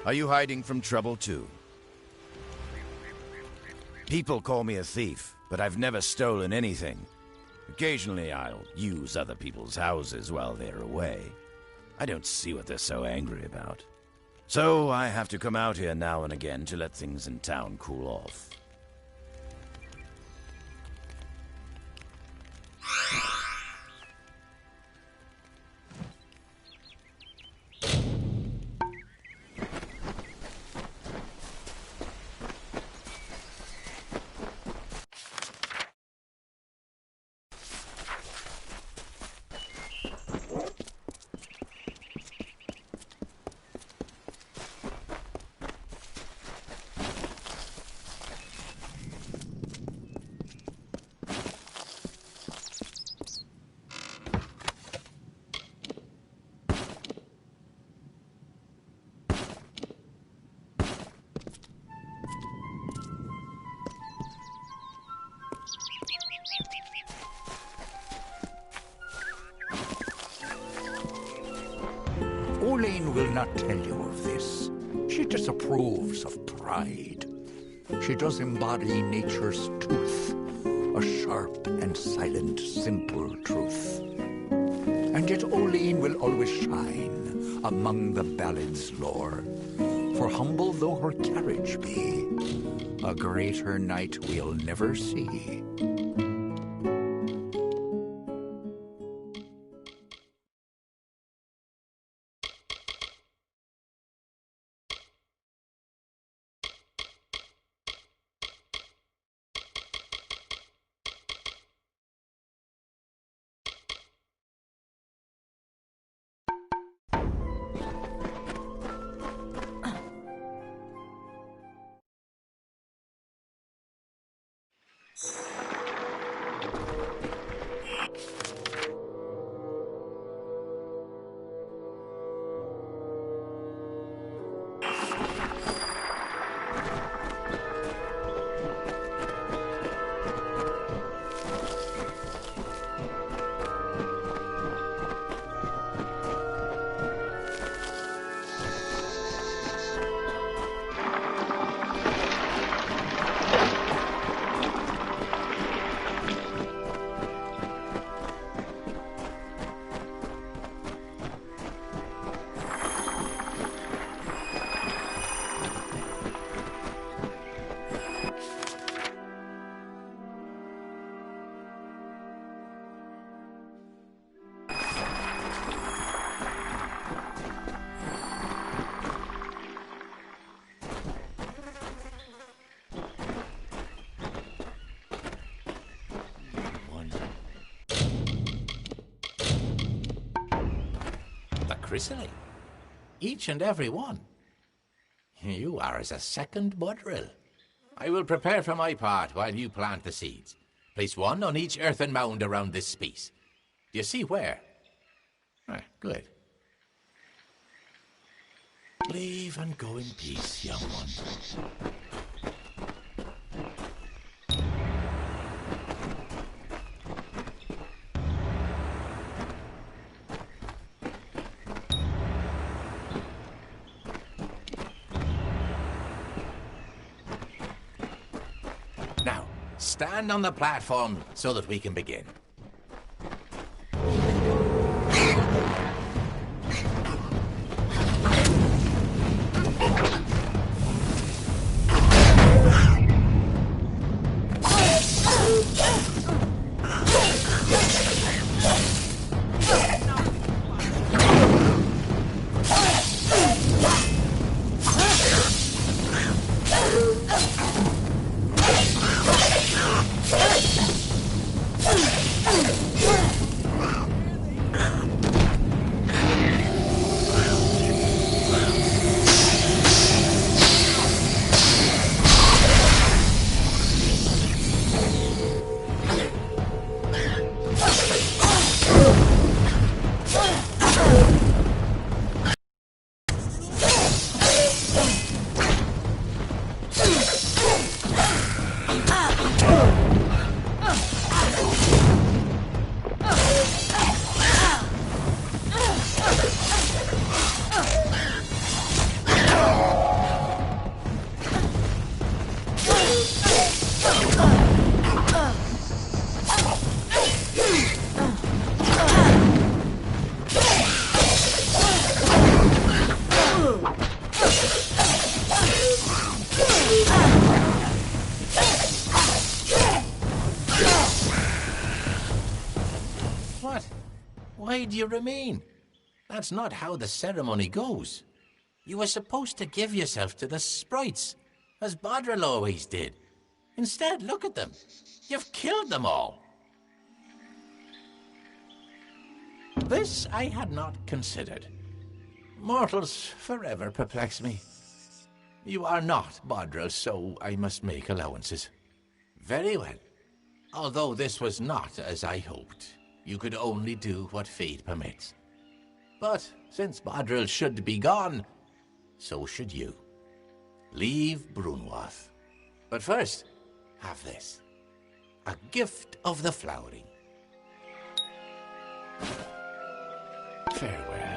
Are you hiding from trouble too? People call me a thief, but I've never stolen anything. Occasionally I'll use other people's houses while they're away. I don't see what they're so angry about. So I have to come out here now and again to let things in town cool off. Orlane will not tell you of this. She disapproves of pride. She does embody nature's tooth, a sharp and silent, simple truth. And yet Orlane will always shine among the ballad's lore. For humble though her carriage be, a greater knight we'll never see. Chrysalis. Each and every one. You are as a second Budrill. I will prepare for my part while you plant the seeds. Place one on each earthen mound around this space. Do you see where? Good. Leave and go in peace, young one. Stand on the platform so that we can begin. Why do you remain? That's not how the ceremony goes. You were supposed to give yourself to the sprites, as Bodril always did. Instead, look at them. You've killed them all. This I had not considered. Mortals forever perplex me. You are not Bodril, so I must make allowances. Very well. Although this was not as I hoped. You could only do what fate permits. But since Bodril should be gone, so should you. Leave Brunwath. But first, have this. A gift of the flowering. Farewell.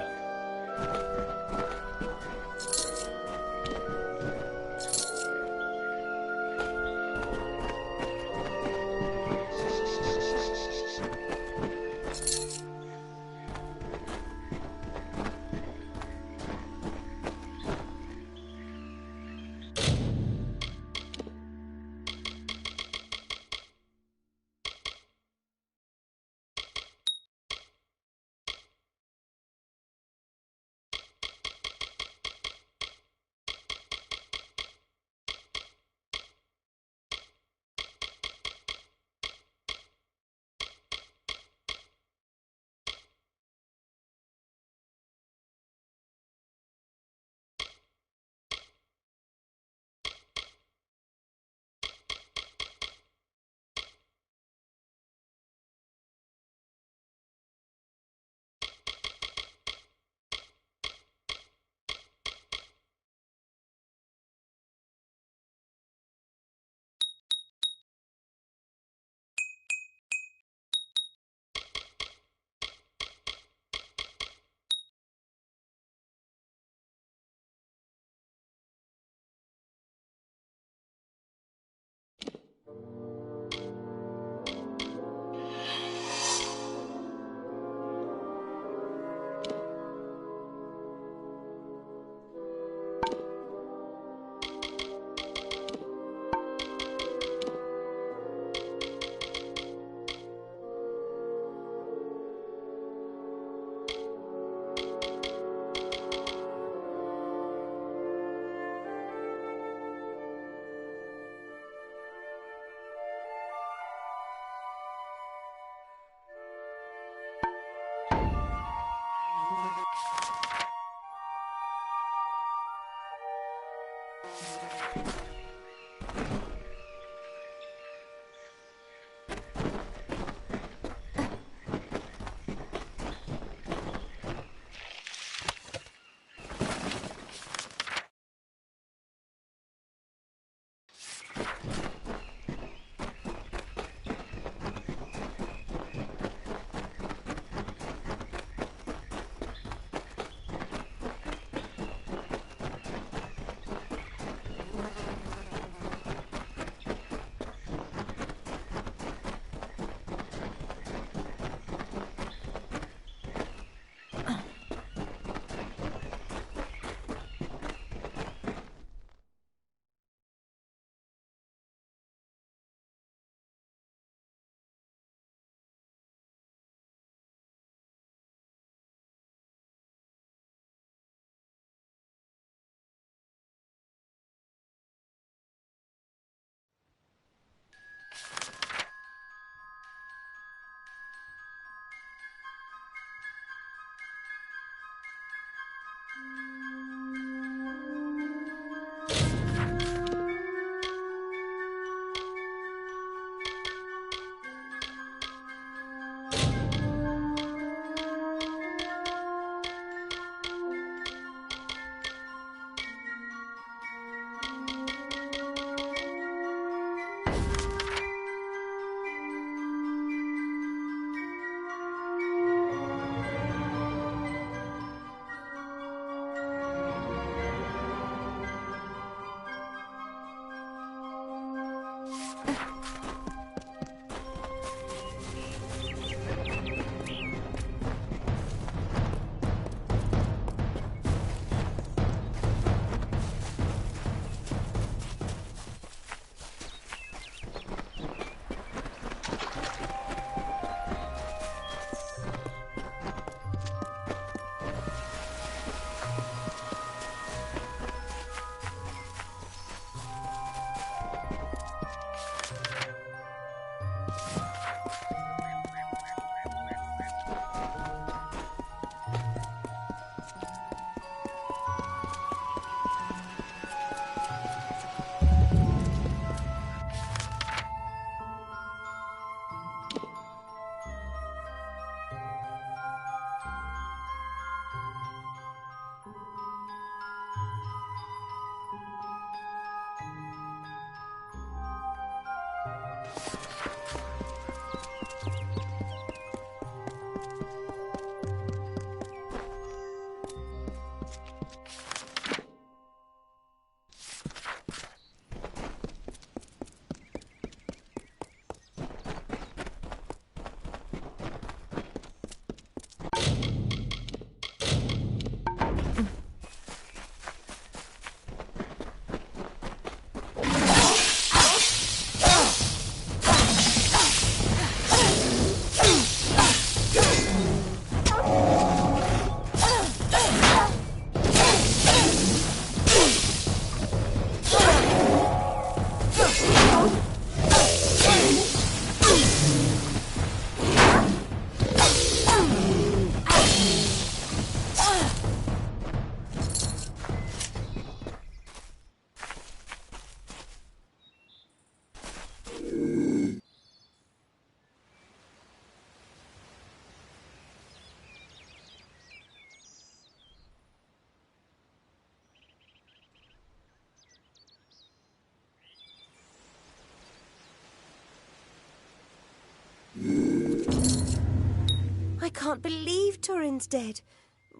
I can't believe Turin's dead.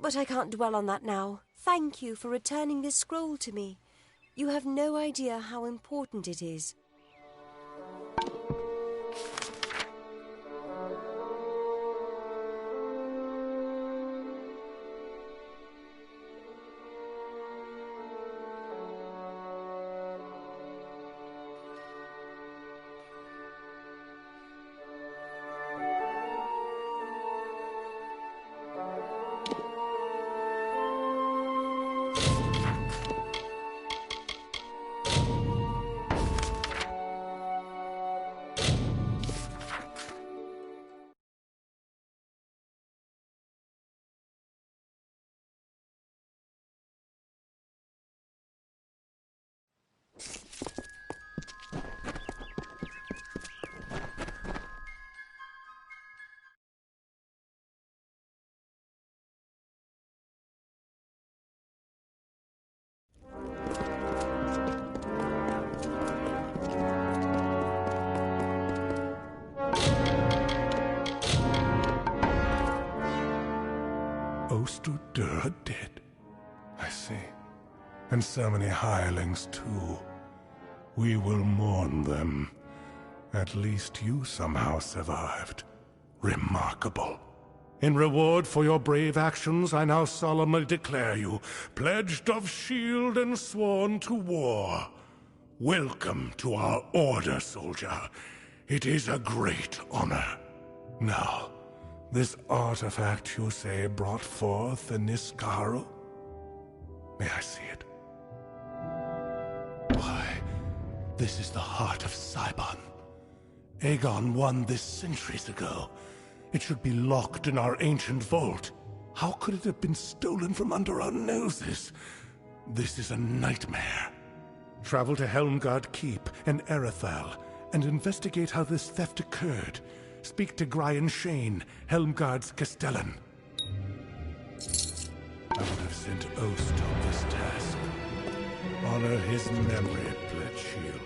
But I can't dwell on that now. Thank you for returning this scroll to me. You have no idea how important it is. Oster dead. I see. And so many hirelings, too. We will mourn them. At least you somehow survived. Remarkable. In reward for your brave actions, I now solemnly declare you pledged of shield and sworn to war. Welcome to our order, soldier. It is a great honor. Now, this artifact, you say, brought forth in Niskaru? May I see it? Why, this is the heart of Saiban. Aegon won this centuries ago. It should be locked in our ancient vault. How could it have been stolen from under our noses? This is a nightmare. Travel to Helmgard Keep and Erethal, and investigate how this theft occurred. Speak to Brian Shane, Helmgard's Castellan. I would have sent Ost on this task. Honor his memory, Blitzshield.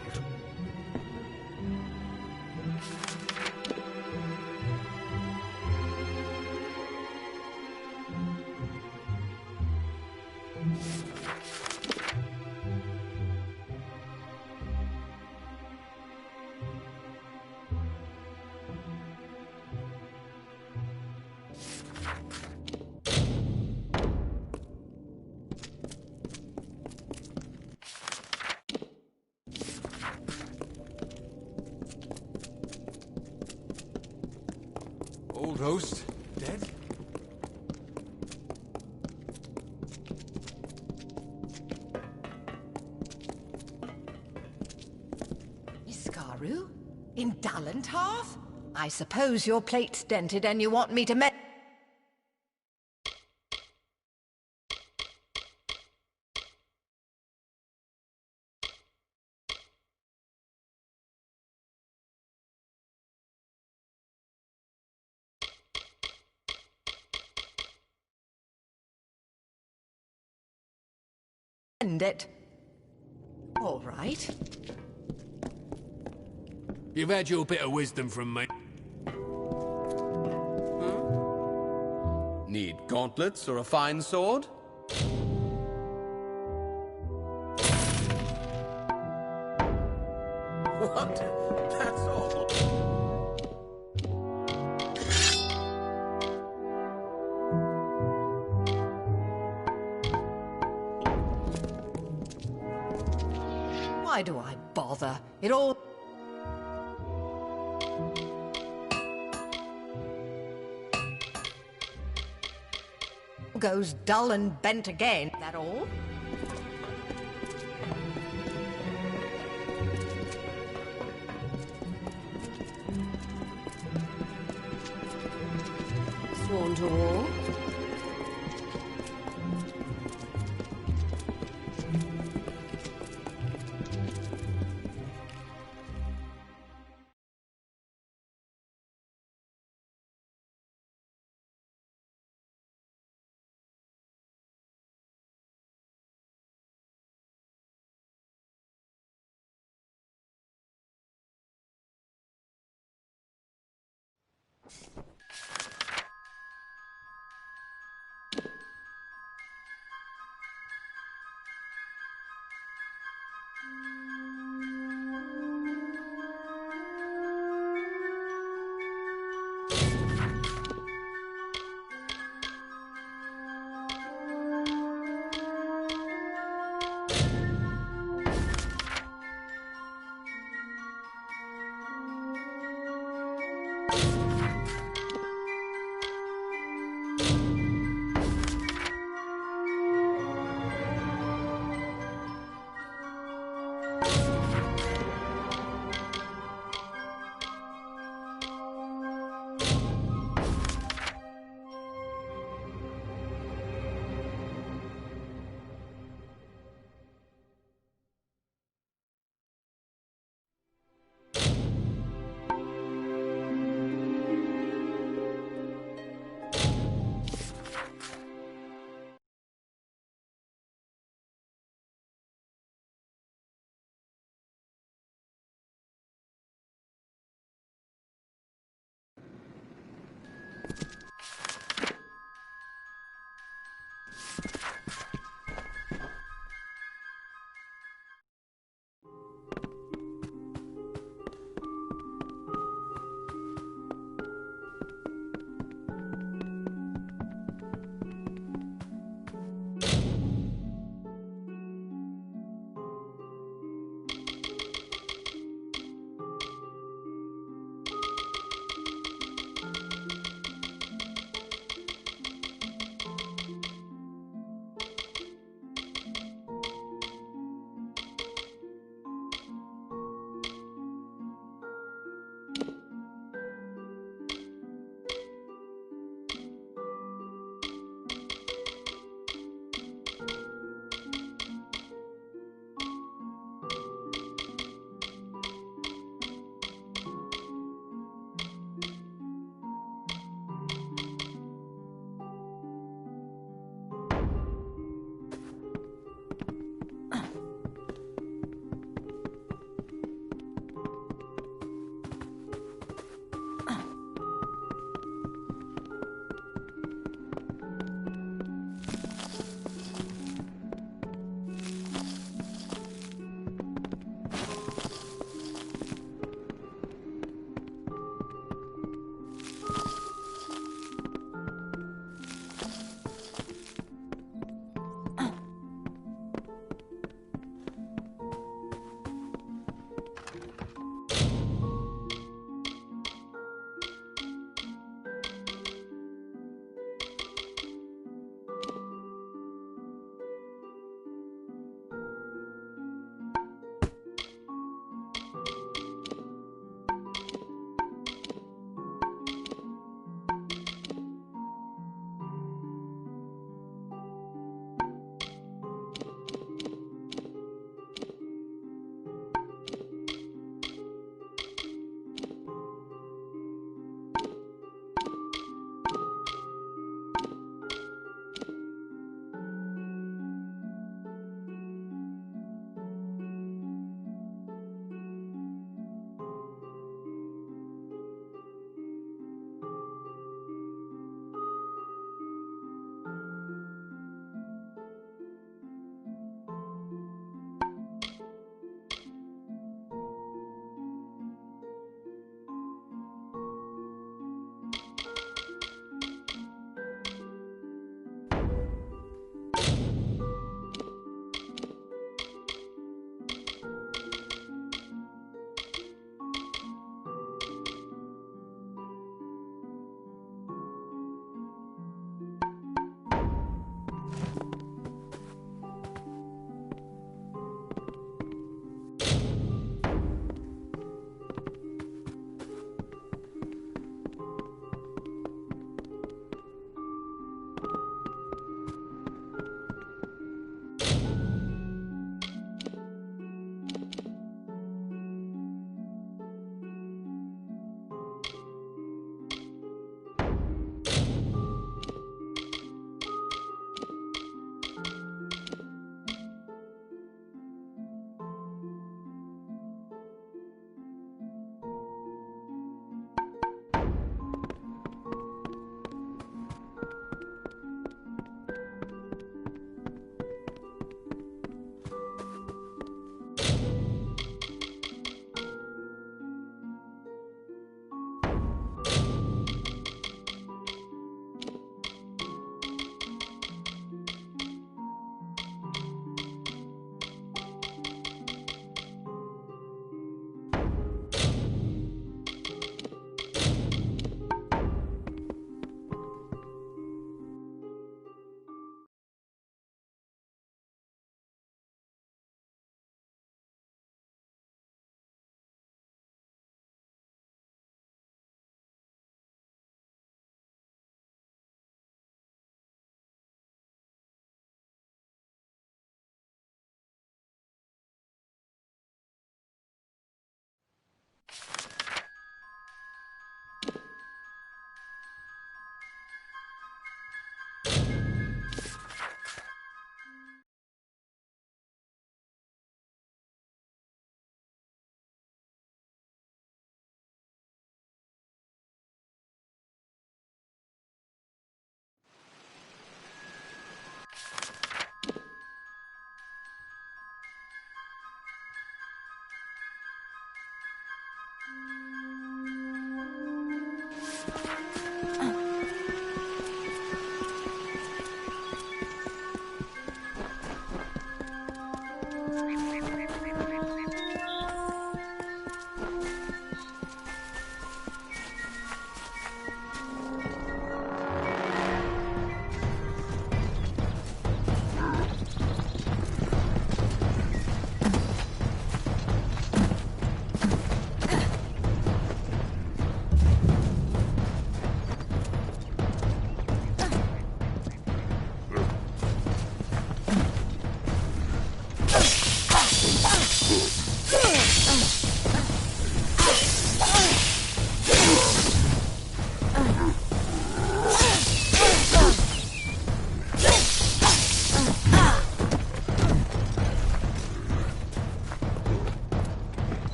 Old host, dead? Niskaru? In Dallentarth? I suppose your plate's dented and you want me to mend it. All right. You've had your bit of wisdom from me. Need gauntlets or a fine sword? What? That's all? Why do I bother? It all goes dull and bent again. That all? Sworn to war?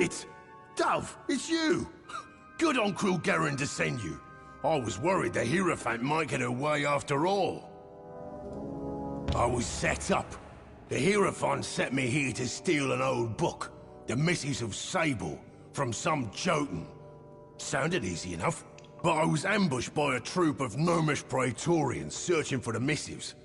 It's... Dove, it's you! Good on Cruel Garen to send you. I was worried the Hierophant might get away after all. I was set up. The Hierophant sent me here to steal an old book, The Missives of Sable, from some Jotun. Sounded easy enough, but I was ambushed by a troop of gnomish praetorians searching for the missives.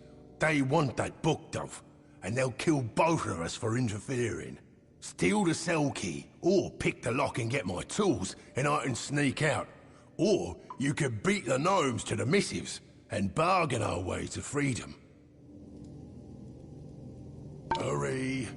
They want that book, Dove, and they'll kill both of us for interfering. Steal the cell key, or pick the lock and get my tools, and I can sneak out. Or you could beat the gnomes to the missives, and bargain our way to freedom. Hurry.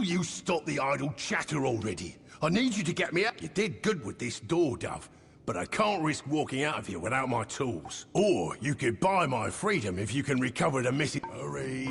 Will you stop the idle chatter already? I need you to get me out. You did good with this door, Dove, but I can't risk walking out of here without my tools. Or you could buy my freedom if you can recover the missing... Hurry.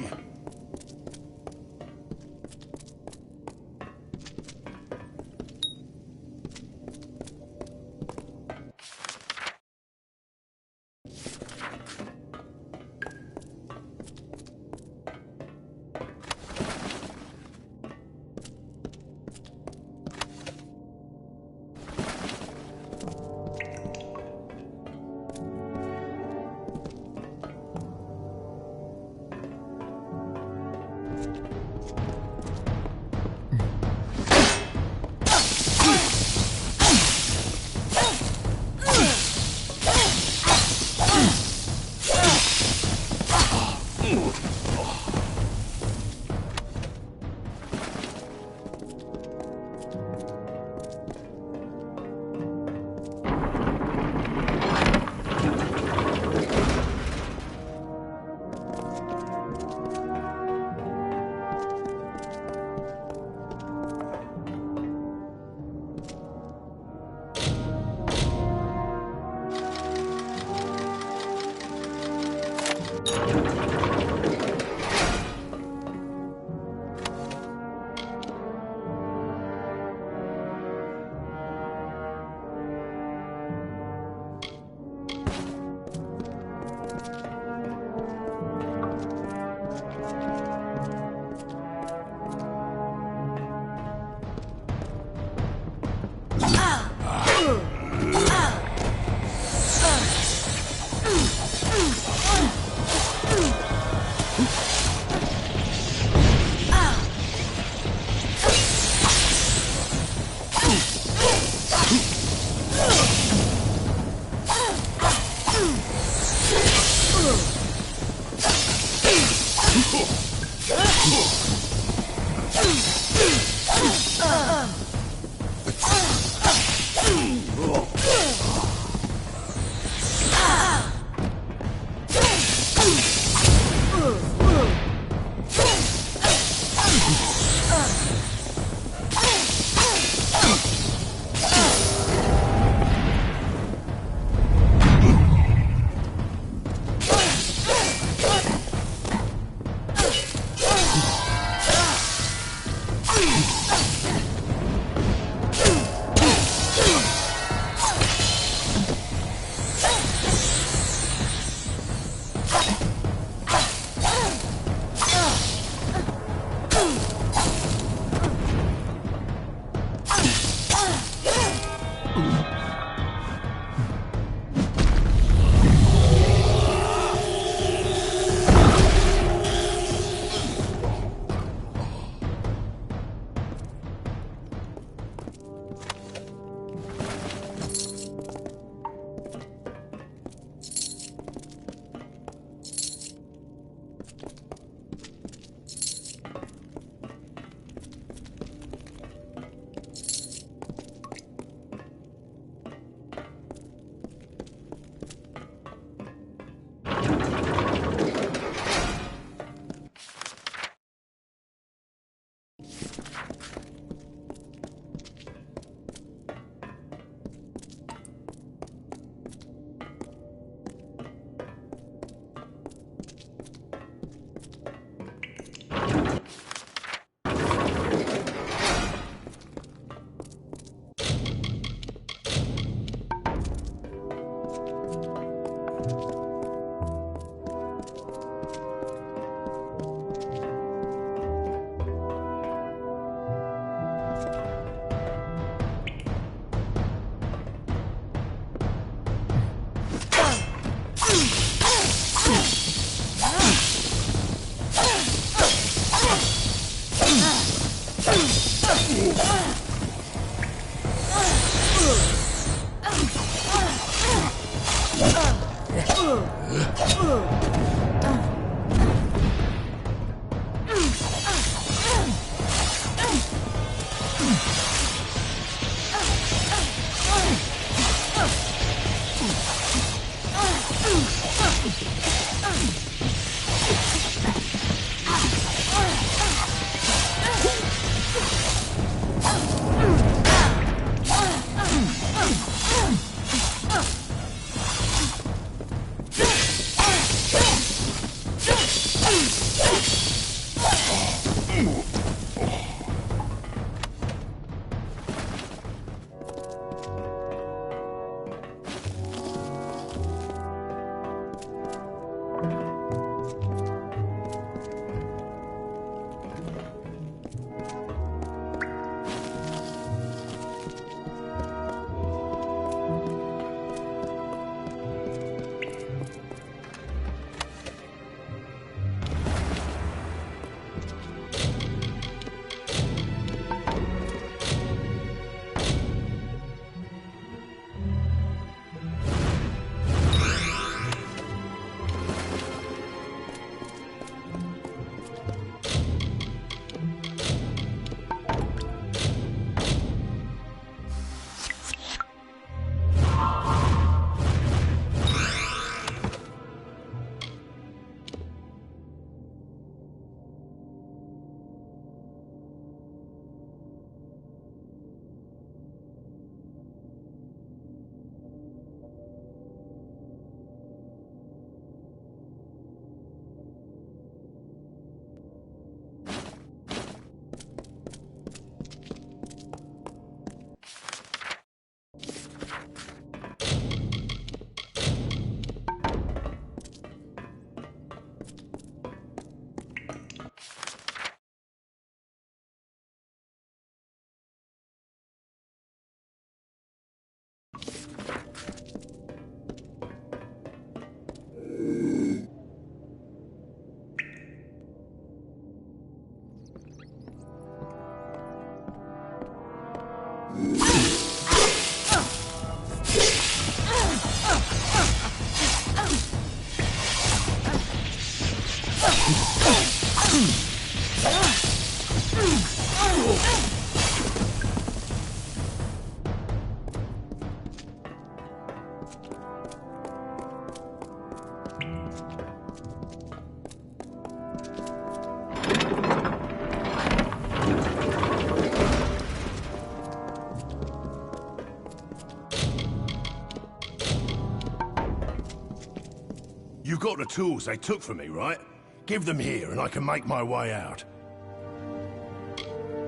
You got the tools they took from me, right? Give them here and I can make my way out.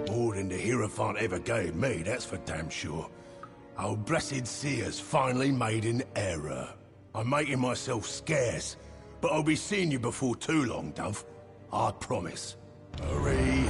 More than the Hierophant ever gave me, that's for damn sure. Our blessed seer's finally made an error. I'm making myself scarce, but I'll be seeing you before too long, Dove. I promise. Hurry.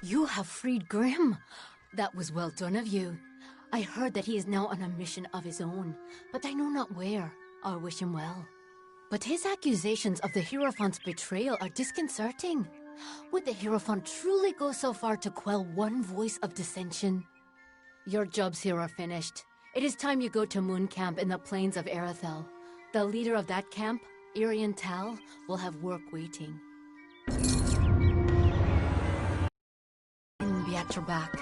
You have freed Grimm. That was well done of you. I heard that he is now on a mission of his own, but I know not where. I wish him well. But his accusations of the Hierophant's betrayal are disconcerting. Would the Hierophant truly go so far to quell one voice of dissension? Your jobs here are finished. It is time you go to Moon Camp in the plains of Erethel. The leader of that camp, Irian Tal, will have work waiting. Be at your back.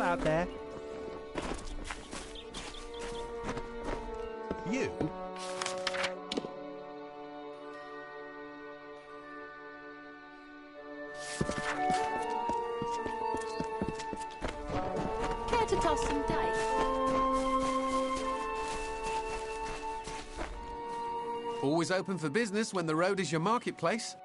Out there. You? Care to toss some dice? Always open for business when the road is your marketplace.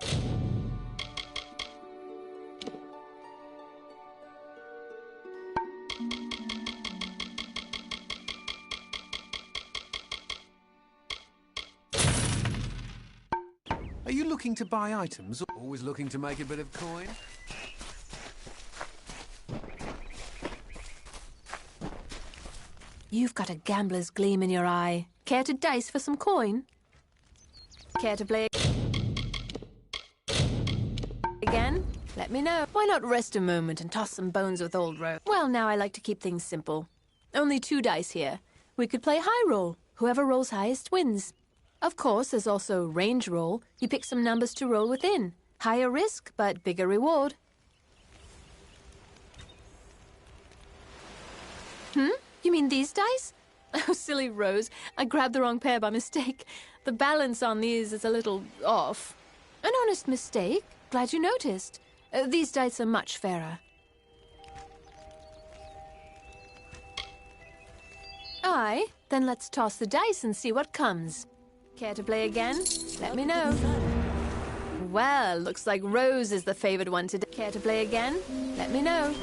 Are you looking to buy items? Always looking to make a bit of coin? You've got a gambler's gleam in your eye. Care to dice for some coin? Care to play again? Let me know. Why not rest a moment and toss some bones with old Rose? Well, now I like to keep things simple. Only 2 dice here. We could play high roll. Whoever rolls highest wins. Of course, there's also range roll. You pick some numbers to roll within. Higher risk, but bigger reward. You mean these dice? Oh, silly Rose. I grabbed the wrong pair by mistake. The balance on these is a little off. An honest mistake. Glad you noticed. These dice are much fairer. Aye, then let's toss the dice and see what comes. Care to play again? Let me know. Well, looks like Rose is the favored one today. Care to play again? Let me know.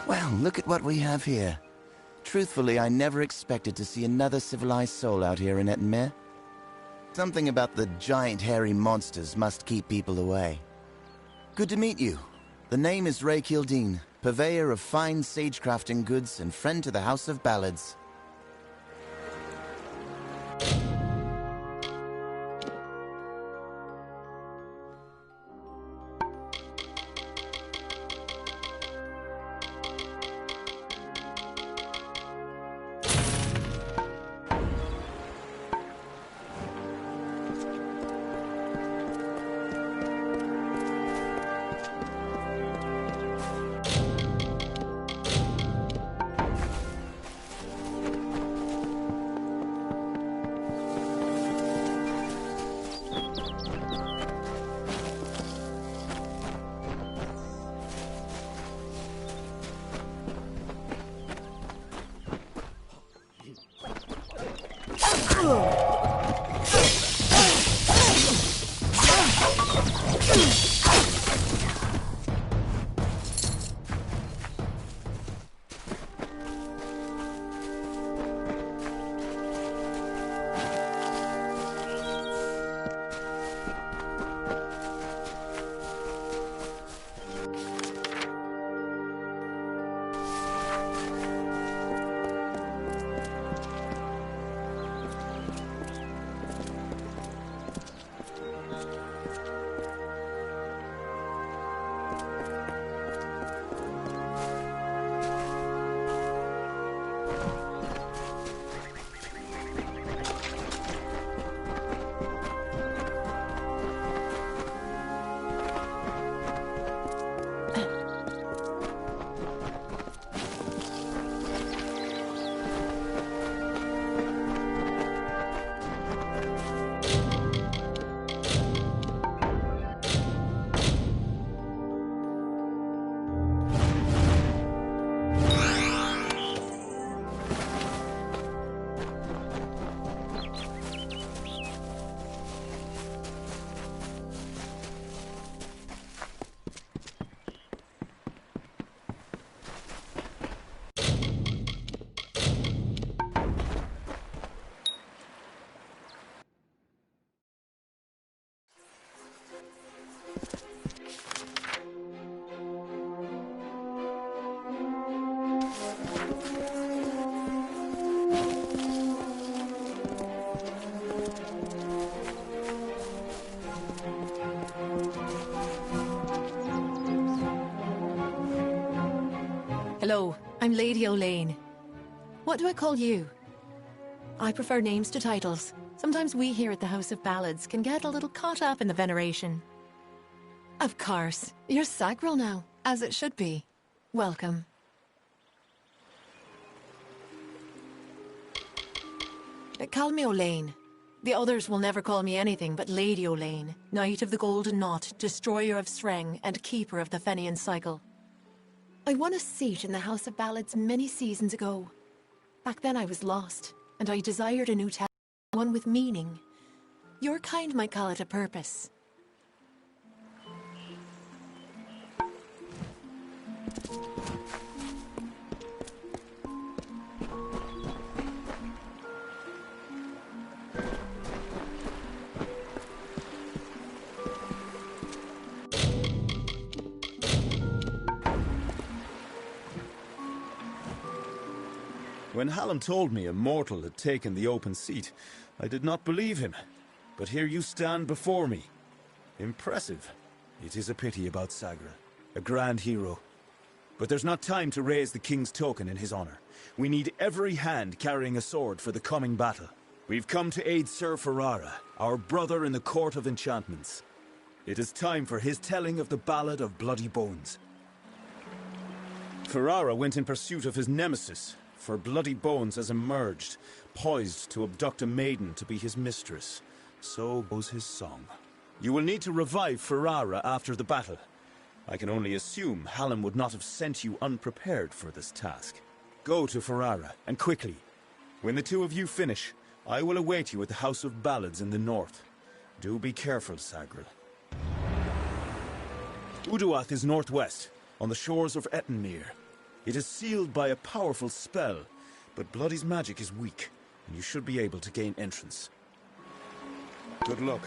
Well, look at what we have here. Truthfully, I never expected to see another civilized soul out here in Ettenmere. Something about the giant hairy monsters must keep people away. Good to meet you. The name is Ray Kildine, purveyor of fine sagecrafting goods and friend to the House of Ballads. Hello, I'm Lady Olaine. What do I call you? I prefer names to titles. Sometimes we here at the House of Ballads can get a little caught up in the veneration. Of course, you're Sagril now, as it should be. Welcome. Call me Olaine. The others will never call me anything but Lady Olaine, Knight of the Golden Knot, Destroyer of Sreng, and Keeper of the Fenian Cycle. I won a seat in the House of Ballads many seasons ago. Back then I was lost, and I desired a new town, one with meaning. Your kind might call it a purpose. When Hallam told me a mortal had taken the open seat, I did not believe him. But here you stand before me. Impressive. It is a pity about Sagra, a grand hero. But there's not time to raise the king's token in his honor. We need every hand carrying a sword for the coming battle. We've come to aid Sir Ferrara, our brother in the Court of Enchantments. It is time for his telling of the Ballad of Bloody Bones. Ferrara went in pursuit of his nemesis, for Bloody Bones has emerged, poised to abduct a maiden to be his mistress. So goes his song. You will need to revive Ferrara after the battle. I can only assume Hallam would not have sent you unprepared for this task. Go to Ferrara, and quickly. When the two of you finish, I will await you at the House of Ballads in the north. Do be careful, Sagril. Uduath is northwest, on the shores of Ettenmere. It is sealed by a powerful spell, but Bloody's magic is weak, and you should be able to gain entrance. Good luck.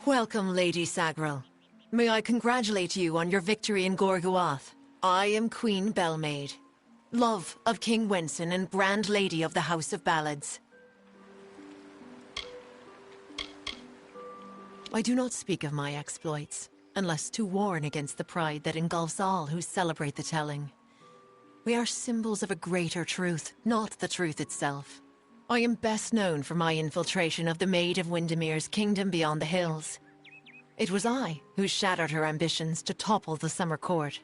Welcome, Lady Sagril. May I congratulate you on your victory in Gorguath. I am Queen Belmaid, love of King Wenson and Grand Lady of the House of Ballads. I do not speak of my exploits, unless to warn against the pride that engulfs all who celebrate the telling. We are symbols of a greater truth, not the truth itself. I am best known for my infiltration of the Maid of Windermere's kingdom beyond the hills. It was I who shattered her ambitions to topple the Summer Court.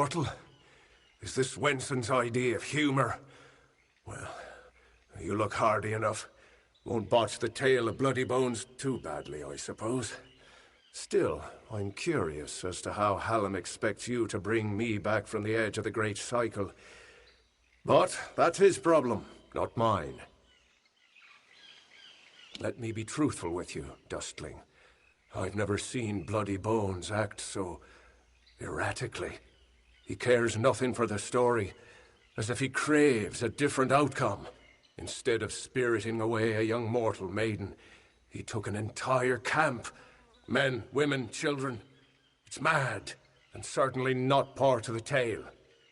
mortal? Is this Wenson's idea of humor? Well, you look hardy enough. Won't botch the tale of Bloody Bones too badly, I suppose. Still, I'm curious as to how Hallam expects you to bring me back from the edge of the Great Cycle. But that's his problem, not mine. Let me be truthful with you, Dustling. I've never seen Bloody Bones act so erratically. He cares nothing for the story, as if he craves a different outcome. Instead of spiriting away a young mortal maiden, he took an entire camp. Men, women, children. It's mad, and certainly not part of the tale.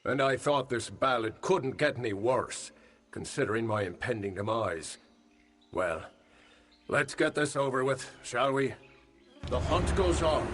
And I thought this ballad couldn't get any worse, considering my impending demise. Well, let's get this over with, shall we? The hunt goes on.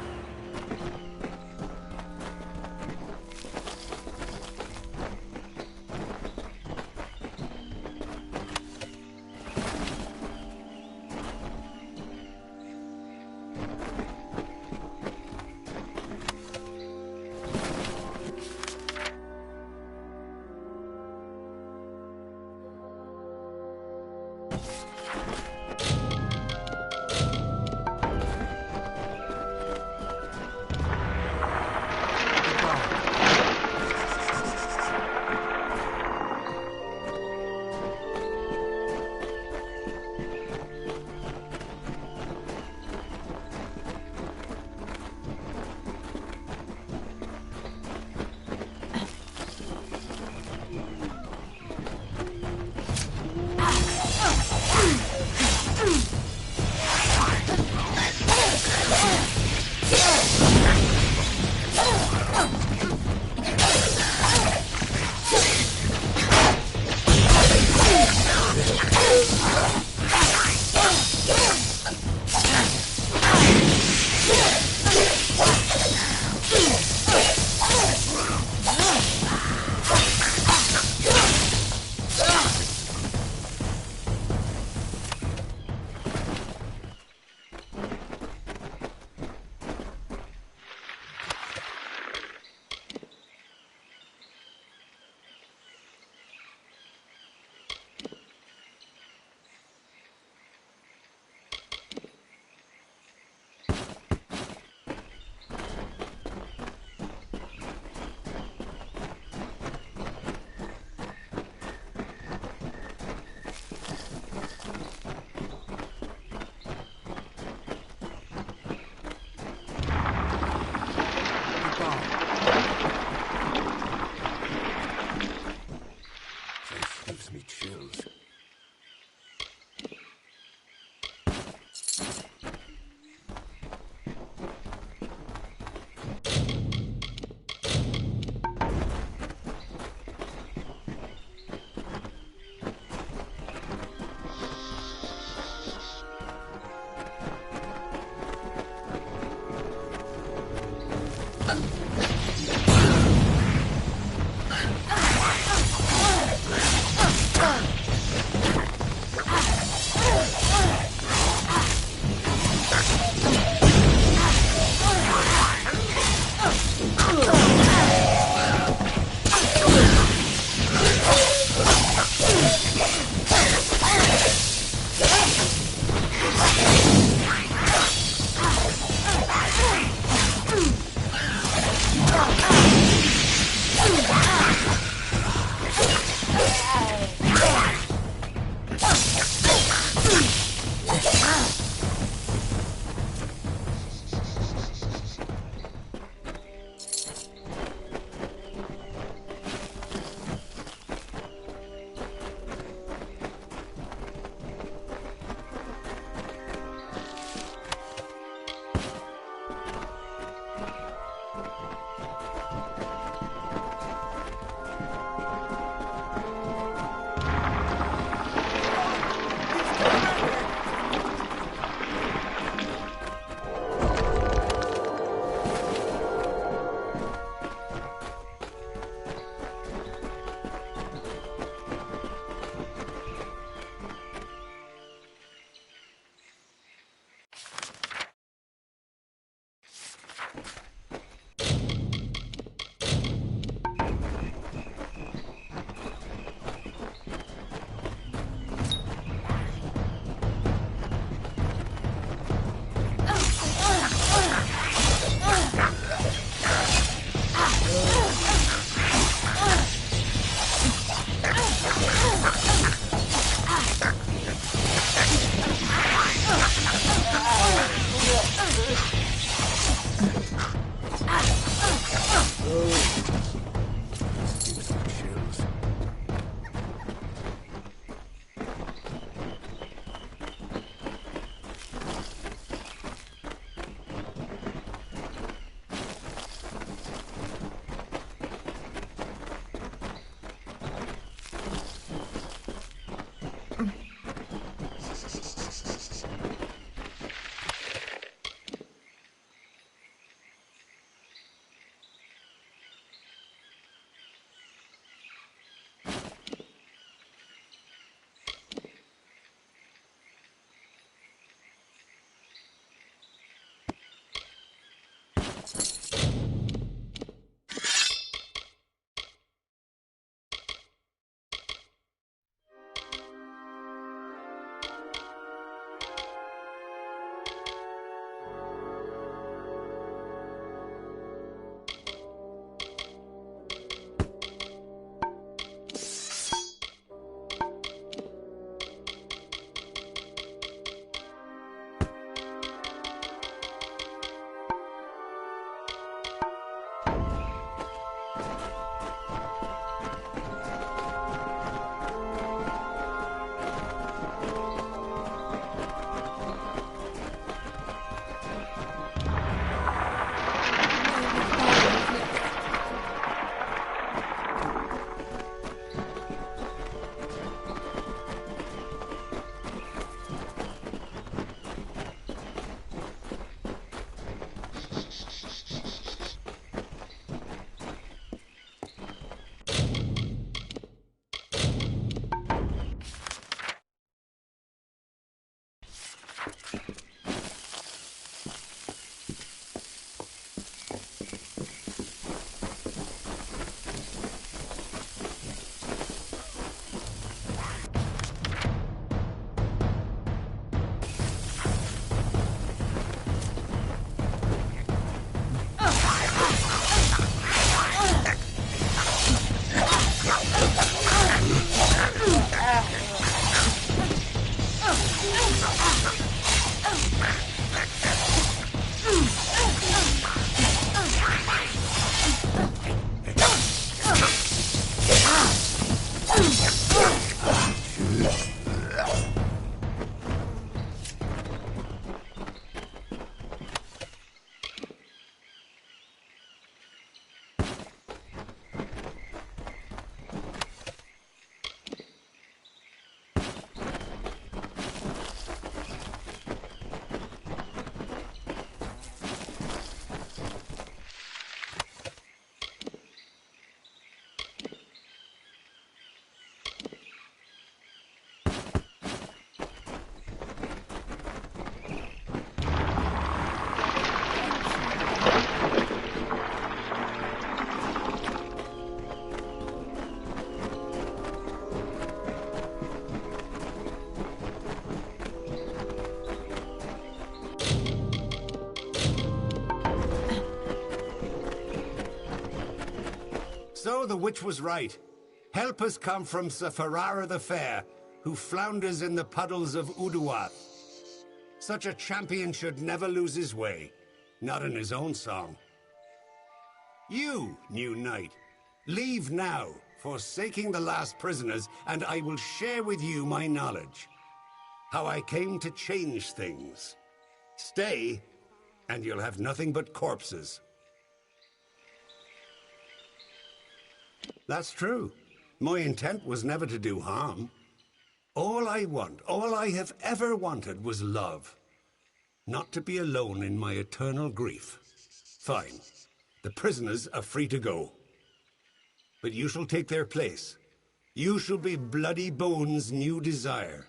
So the witch was right. Help has come from Sir Ferrara the Fair, who flounders in the puddles of Uduath. Such a champion should never lose his way, not in his own song. You, new knight, leave now, forsaking the last prisoners, and I will share with you my knowledge. How I came to change things. Stay, and you'll have nothing but corpses. That's true. My intent was never to do harm. All I want, all I have ever wanted was love. Not to be alone in my eternal grief. Fine. The prisoners are free to go. But you shall take their place. You shall be Bloody Bones' new desire.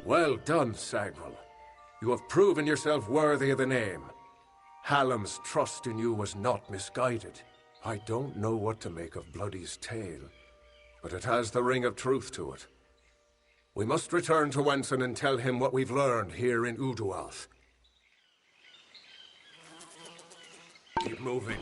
Well done, Sagrel. You have proven yourself worthy of the name. Hallam's trust in you was not misguided. I don't know what to make of Bloody's tale, but it has the ring of truth to it. We must return to Wenson and tell him what we've learned here in Uduath. Keep moving.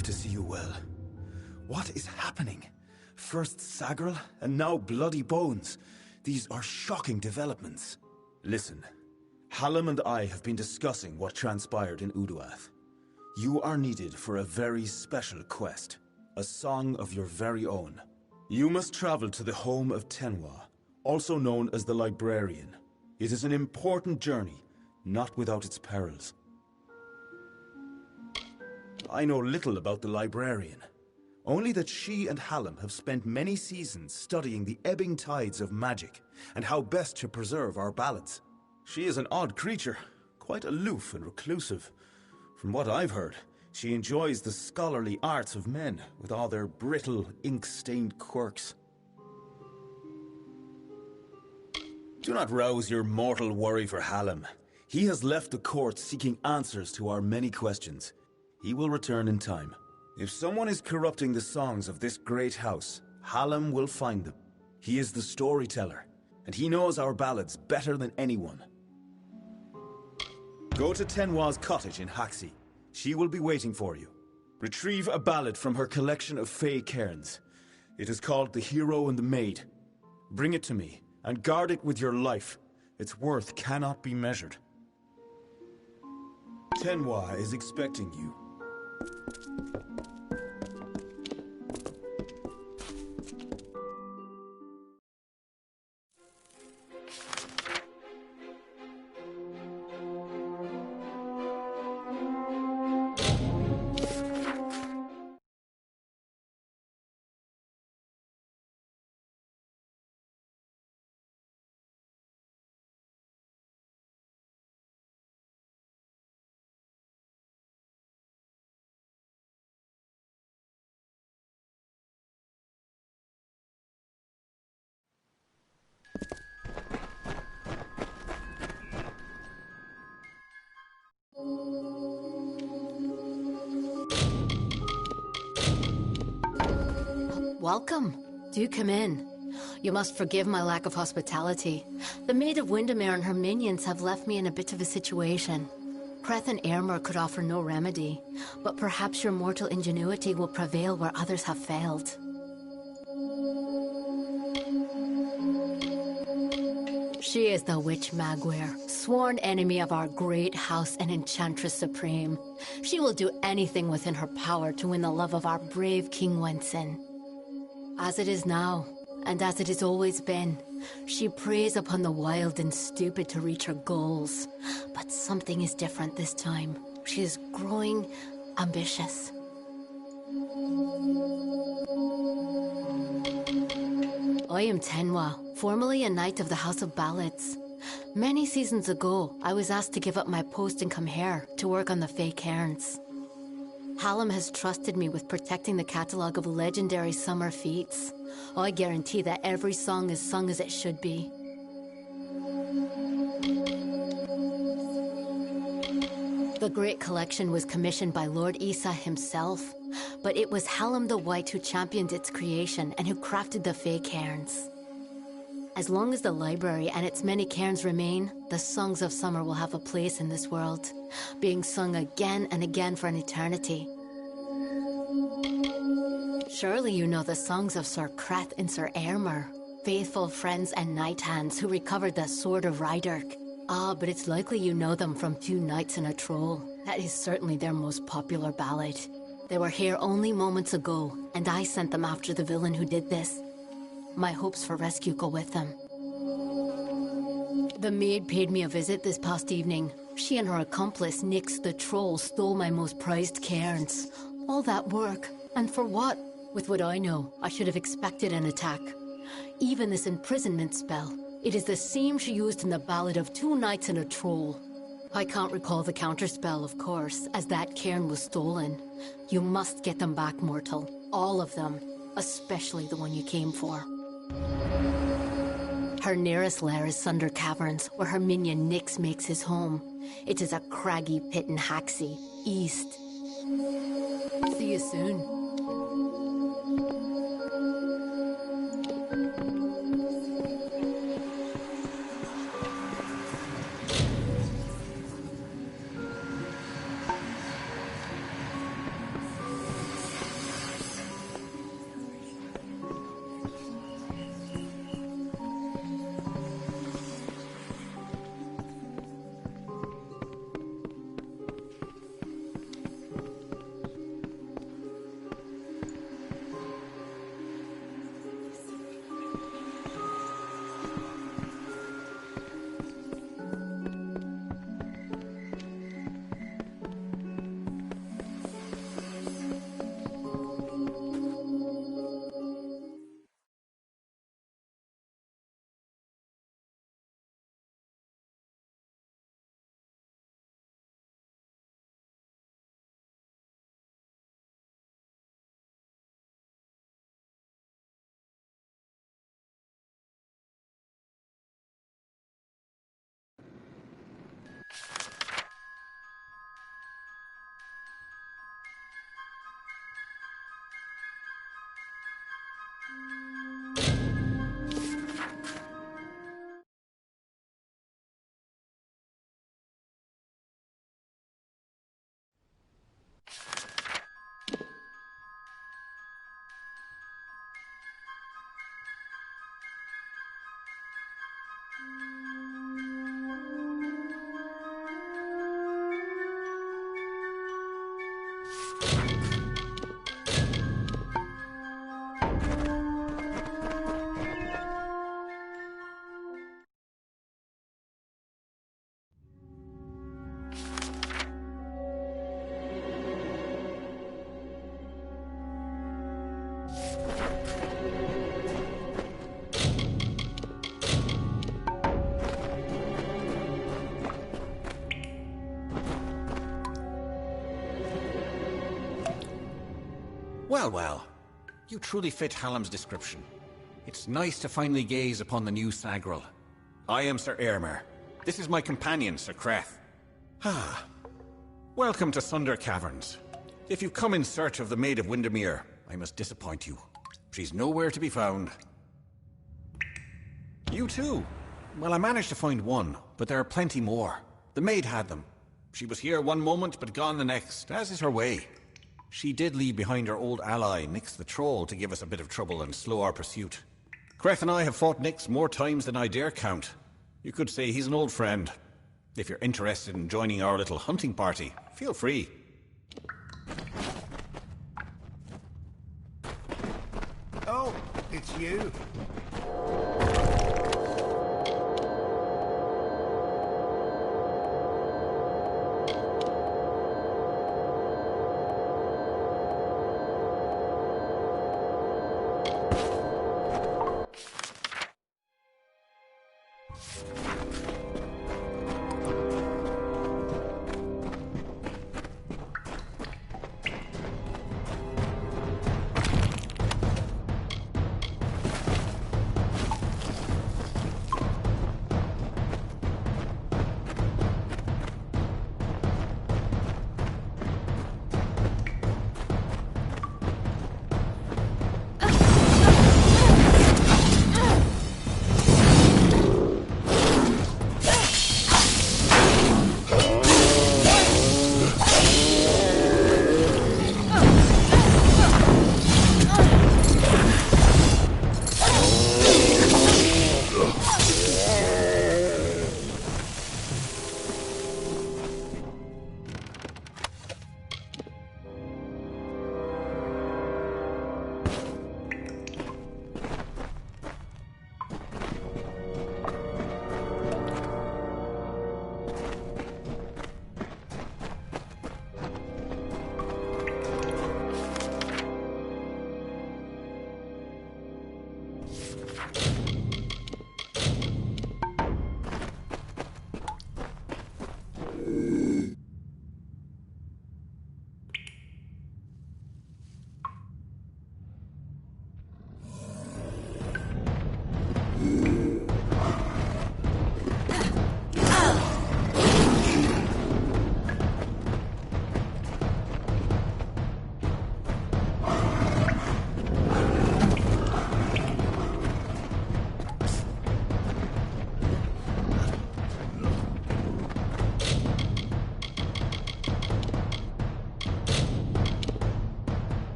relieved to see you well. What is happening? First Sagrel, and now Bloody Bones. These are shocking developments. Listen, Hallam and I have been discussing what transpired in Uduath. You are needed for a very special quest. A song of your very own. You must travel to the home of Tenwa, also known as the Librarian. It is an important journey, not without its perils. I know little about the Librarian. Only that she and Hallam have spent many seasons studying the ebbing tides of magic and how best to preserve our ballads. She is an odd creature, quite aloof and reclusive. From what I've heard, she enjoys the scholarly arts of men with all their brittle, ink-stained quirks. Do not rouse your mortal worry for Hallam. He has left the court seeking answers to our many questions. He will return in time. If someone is corrupting the songs of this great house, Hallam will find them. He is the storyteller, and he knows our ballads better than anyone. Go to Tenwa's cottage in Haxi. She will be waiting for you. Retrieve a ballad from her collection of fey cairns. It is called The Hero and the Maid. Bring it to me, and guard it with your life. Its worth cannot be measured. Tenwa is expecting you. Welcome. Do come in. You must forgive my lack of hospitality. The Maid of Windermere and her minions have left me in a bit of a situation. Creth and Airmer could offer no remedy, but perhaps your mortal ingenuity will prevail where others have failed. She is the Witch Magware, sworn enemy of our great house and Enchantress Supreme. She will do anything within her power to win the love of our brave King Wensin. As it is now, and as it has always been, she preys upon the wild and stupid to reach her goals. But something is different this time. She is growing ambitious. I am Tenwa, formerly a knight of the House of Ballads. Many seasons ago, I was asked to give up my post and come here to work on the Fey Cairns. Hallam has trusted me with protecting the catalogue of legendary summer feats. I guarantee that every song is sung as it should be. The Great Collection was commissioned by Lord Isa himself, but it was Hallam the White who championed its creation and who crafted the Fey Cairns. As long as the library and its many cairns remain, the songs of summer will have a place in this world, being sung again and again for an eternity. Surely you know the songs of Sir Creth and Sir Airmer, faithful friends and knight hands who recovered the Sword of Rydirk. Ah, but it's likely you know them from Two Knights and a Troll. That is certainly their most popular ballad. They were here only moments ago, and I sent them after the villain who did this. My hopes for rescue go with them. The maid paid me a visit this past evening. She and her accomplice, Nyx the Troll, stole my most prized cairns. All that work, and for what? With what I know, I should have expected an attack. Even this imprisonment spell, it is the same she used in the Ballad of Two Knights and a Troll. I can't recall the counterspell, of course, as that cairn was stolen. You must get them back, mortal. All of them. Especially the one you came for. Her nearest lair is Sunder Caverns, where her minion Nyx makes his home. It is a craggy pit in Haxi, east. See you soon. Well, well. You truly fit Hallam's description. It's nice to finally gaze upon the new Sagril. I am Sir Airmer. This is my companion, Sir Creth. Ah. Welcome to Sunder Caverns. If you've come in search of the Maid of Windermere, I must disappoint you. She's nowhere to be found. You too? Well, I managed to find one, but there are plenty more. The maid had them. She was here one moment, but gone the next, as is her way. She did leave behind her old ally, Nyx the Troll, to give us a bit of trouble and slow our pursuit. Creth and I have fought Nyx more times than I dare count. You could say he's an old friend. If you're interested in joining our little hunting party, feel free. Oh, it's you.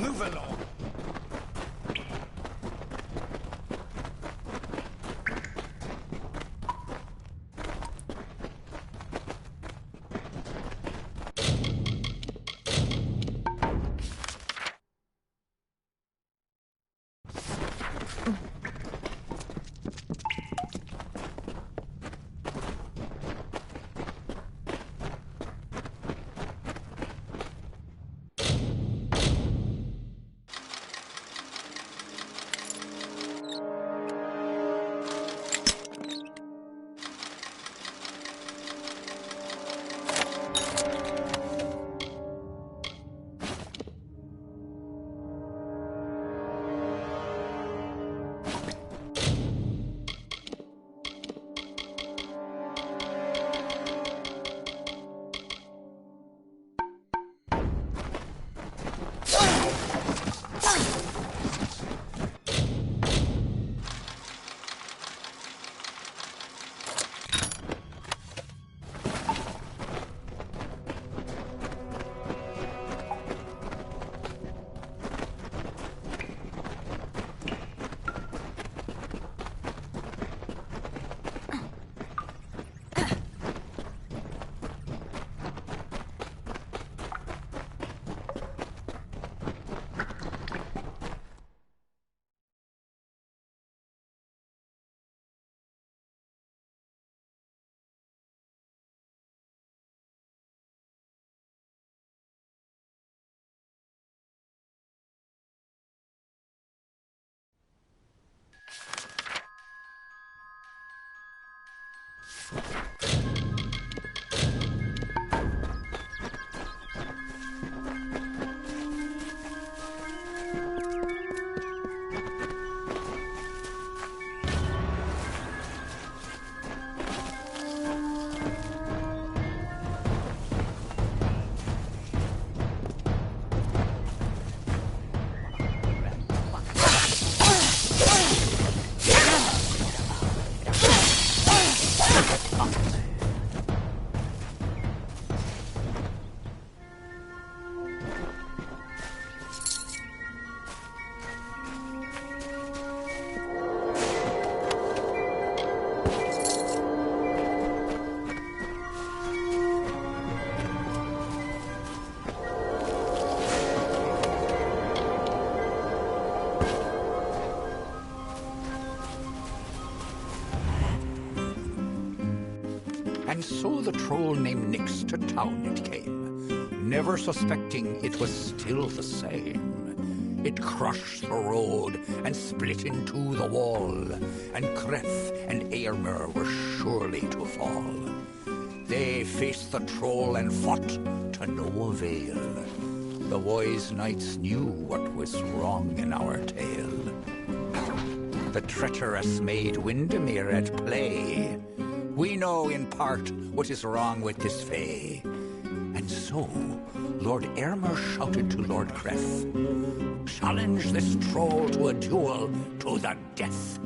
Move along. And so the troll named Nyx to town it came, never suspecting it was still the same. It crushed the road and split into the wall, and Kreth and Eärmer were surely to fall. They faced the troll and fought to no avail. The wise knights knew what was wrong in our tale. The treacherous maid Windermere at play. We know in part what is wrong with this fay. And so, Lord Eärmer shouted to Lord Kreth, "Challenge this troll to a duel to the death."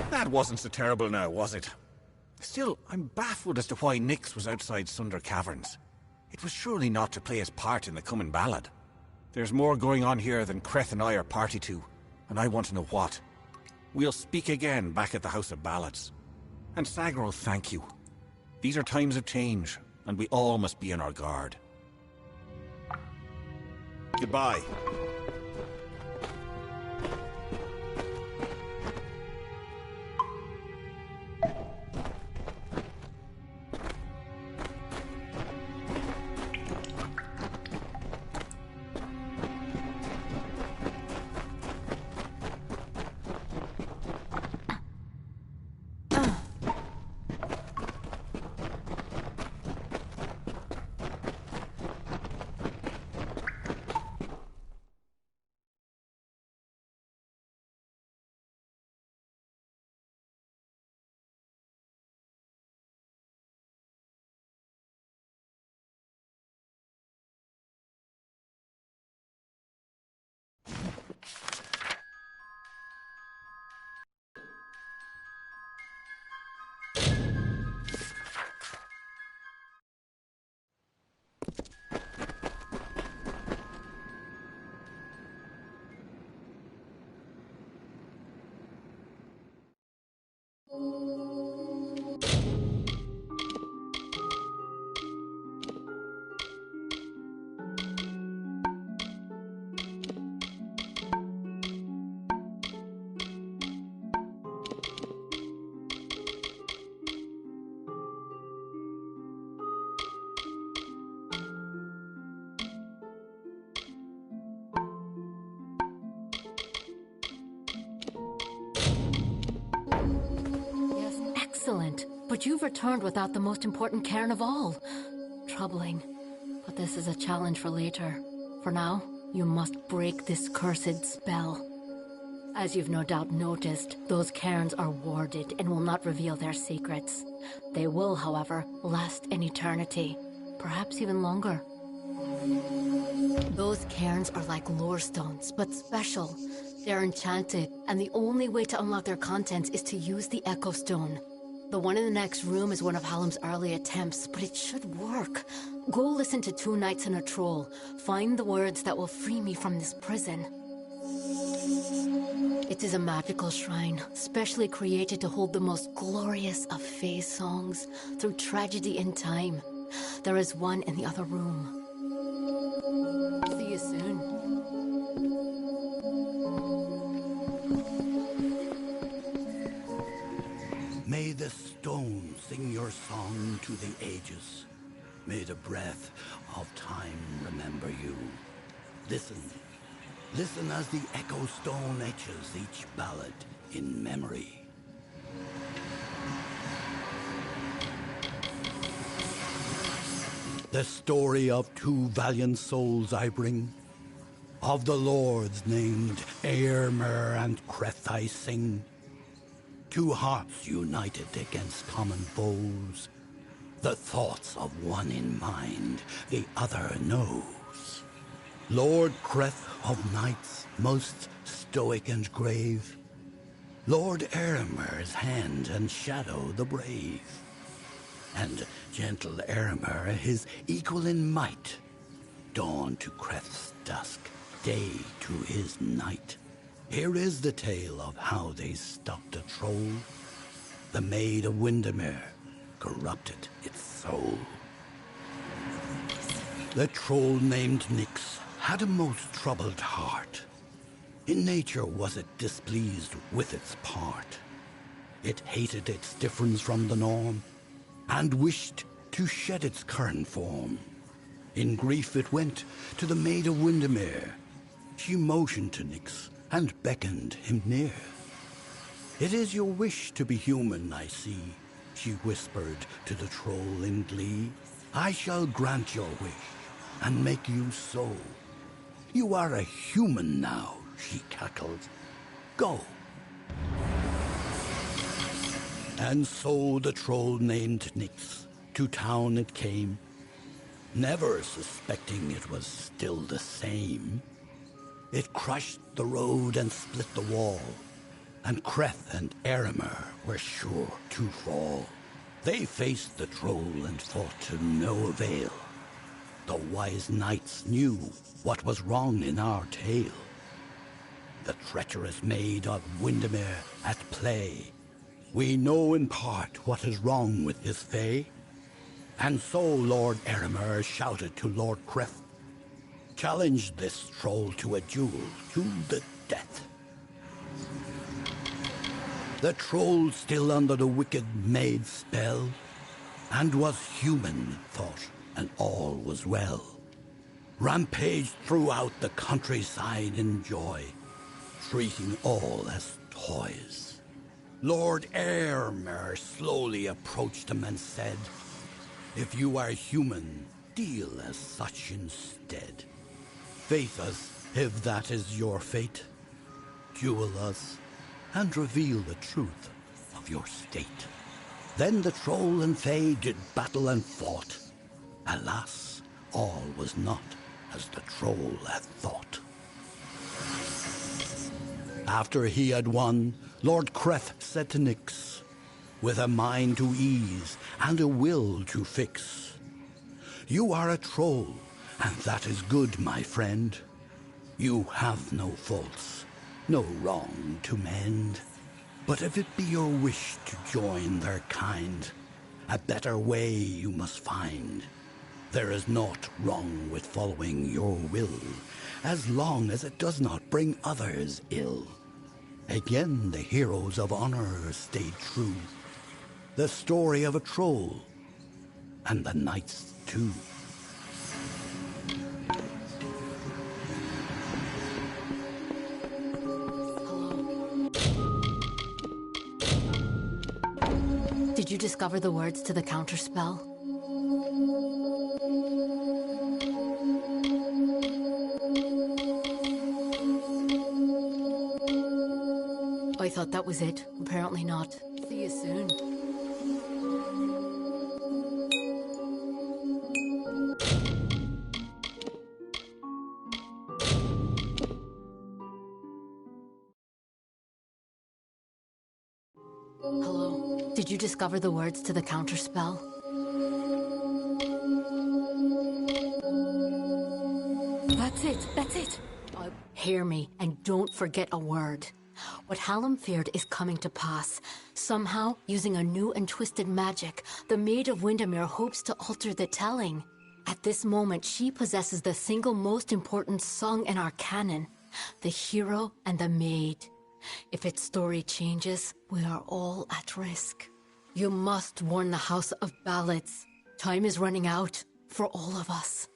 That wasn't so terrible now, was it? Still, I'm baffled as to why Nyx was outside Sunder Caverns. It was surely not to play his part in the coming ballad. There's more going on here than Kreth and I are party to, and I want to know what. We'll speak again back at the House of Ballads. And Sagro, thank you. These are times of change, and we all must be on our guard. Goodbye. excellent, but you've returned without the most important cairn of all. Troubling, but this is a challenge for later. For now, you must break this cursed spell. As you've no doubt noticed, those cairns are warded and will not reveal their secrets. They will, however, last an eternity, perhaps even longer. Those cairns are like lore stones, but special. They're enchanted, and the only way to unlock their contents is to use the Echo Stone. The one in the next room is one of Hallam's early attempts, but it should work. Go listen to Two Knights and a Troll. Find the words that will free me from this prison. It is a magical shrine, specially created to hold the most glorious of Fae songs through tragedy and time. There is one in the other room. See you soon. May the stone sing your song to the ages. May the breath of time remember you. Listen. Listen as the Echo Stone etches each ballad in memory. The story of two valiant souls I bring, of the lords named Eärmer and Creth I sing. Two hearts united against common foes, the thoughts of one in mind, the other knows. Lord Creth of knights, most stoic and grave, Lord Eärmer's hand and shadow the brave, and gentle Eärmer his equal in might, dawn to Creth's dusk, day to his night. Here is the tale of how they stopped a troll. The Maid of Windermere corrupted its soul. The troll named Nyx had a most troubled heart. In nature was it displeased with its part. It hated its difference from the norm, and wished to shed its current form. In grief it went to the Maid of Windermere. She motioned to Nyx and beckoned him near. "It is your wish to be human, I see," she whispered to the troll in glee. "I shall grant your wish and make you so. You are a human now," she cackled. "Go." And so the troll named Nyx to town it came, never suspecting it was still the same. It crushed the road and split the wall, and Creth and Eärmer were sure to fall. They faced the troll and fought to no avail. The wise knights knew what was wrong in our tale. The treacherous Maid of Windermere at play. We know in part what is wrong with this Fae. And so Lord Eärmer shouted to Lord Creth, challenged this troll to a duel to the death. The troll still under the wicked maid's spell, and was human, thought, and all was well. Rampaged throughout the countryside in joy, treating all as toys. Lord Eärmer slowly approached him and said, "If you are human, deal as such instead. Face us, if that is your fate. Duel us, and reveal the truth of your state." Then the troll and Fae did battle and fought. Alas, all was not as the troll had thought. After he had won, Lord Creth said to Nyx, with a mind to ease and a will to fix, "You are a troll, and that is good, my friend. You have no faults, no wrong to mend. But if it be your wish to join their kind, a better way you must find. There is naught wrong with following your will, as long as it does not bring others ill." Again the heroes of honor stayed true. The story of a troll, and the knights too. Did you discover the words to the counterspell? I thought that was it. Apparently not. See you soon. Hello. Did you discover the words to the counterspell? That's it. That's it. Hear me, and don't forget a word. What Hallam feared is coming to pass. Somehow, using a new and twisted magic, the Maid of Windermere hopes to alter the telling. At this moment, she possesses the single most important song in our canon, the hero and the maid. If its story changes, we are all at risk. You must warn the House of Ballads. Time is running out for all of us.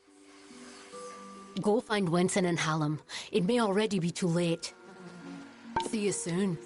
Go find Wenson and Hallam. It may already be too late. See you soon.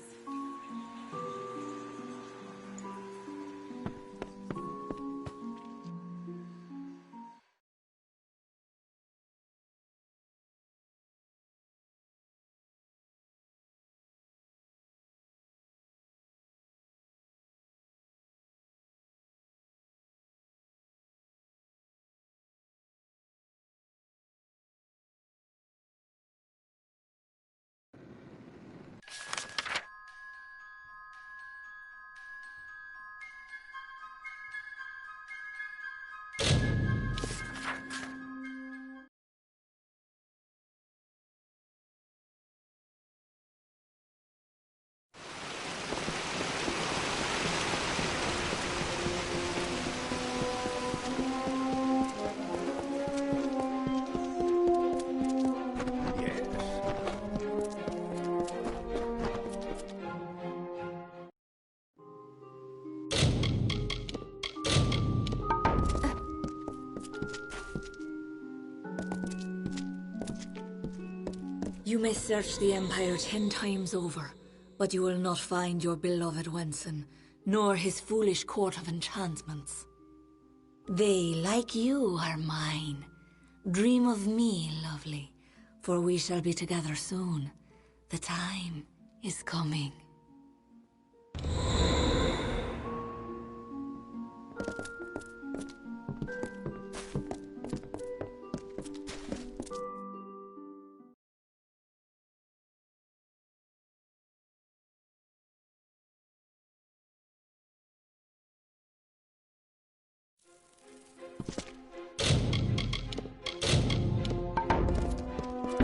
You may search the Empire 10 times over, but you will not find your beloved Wenson, nor his foolish court of enchantments. They, like you, are mine. Dream of me, lovely, for we shall be together soon. The time is coming.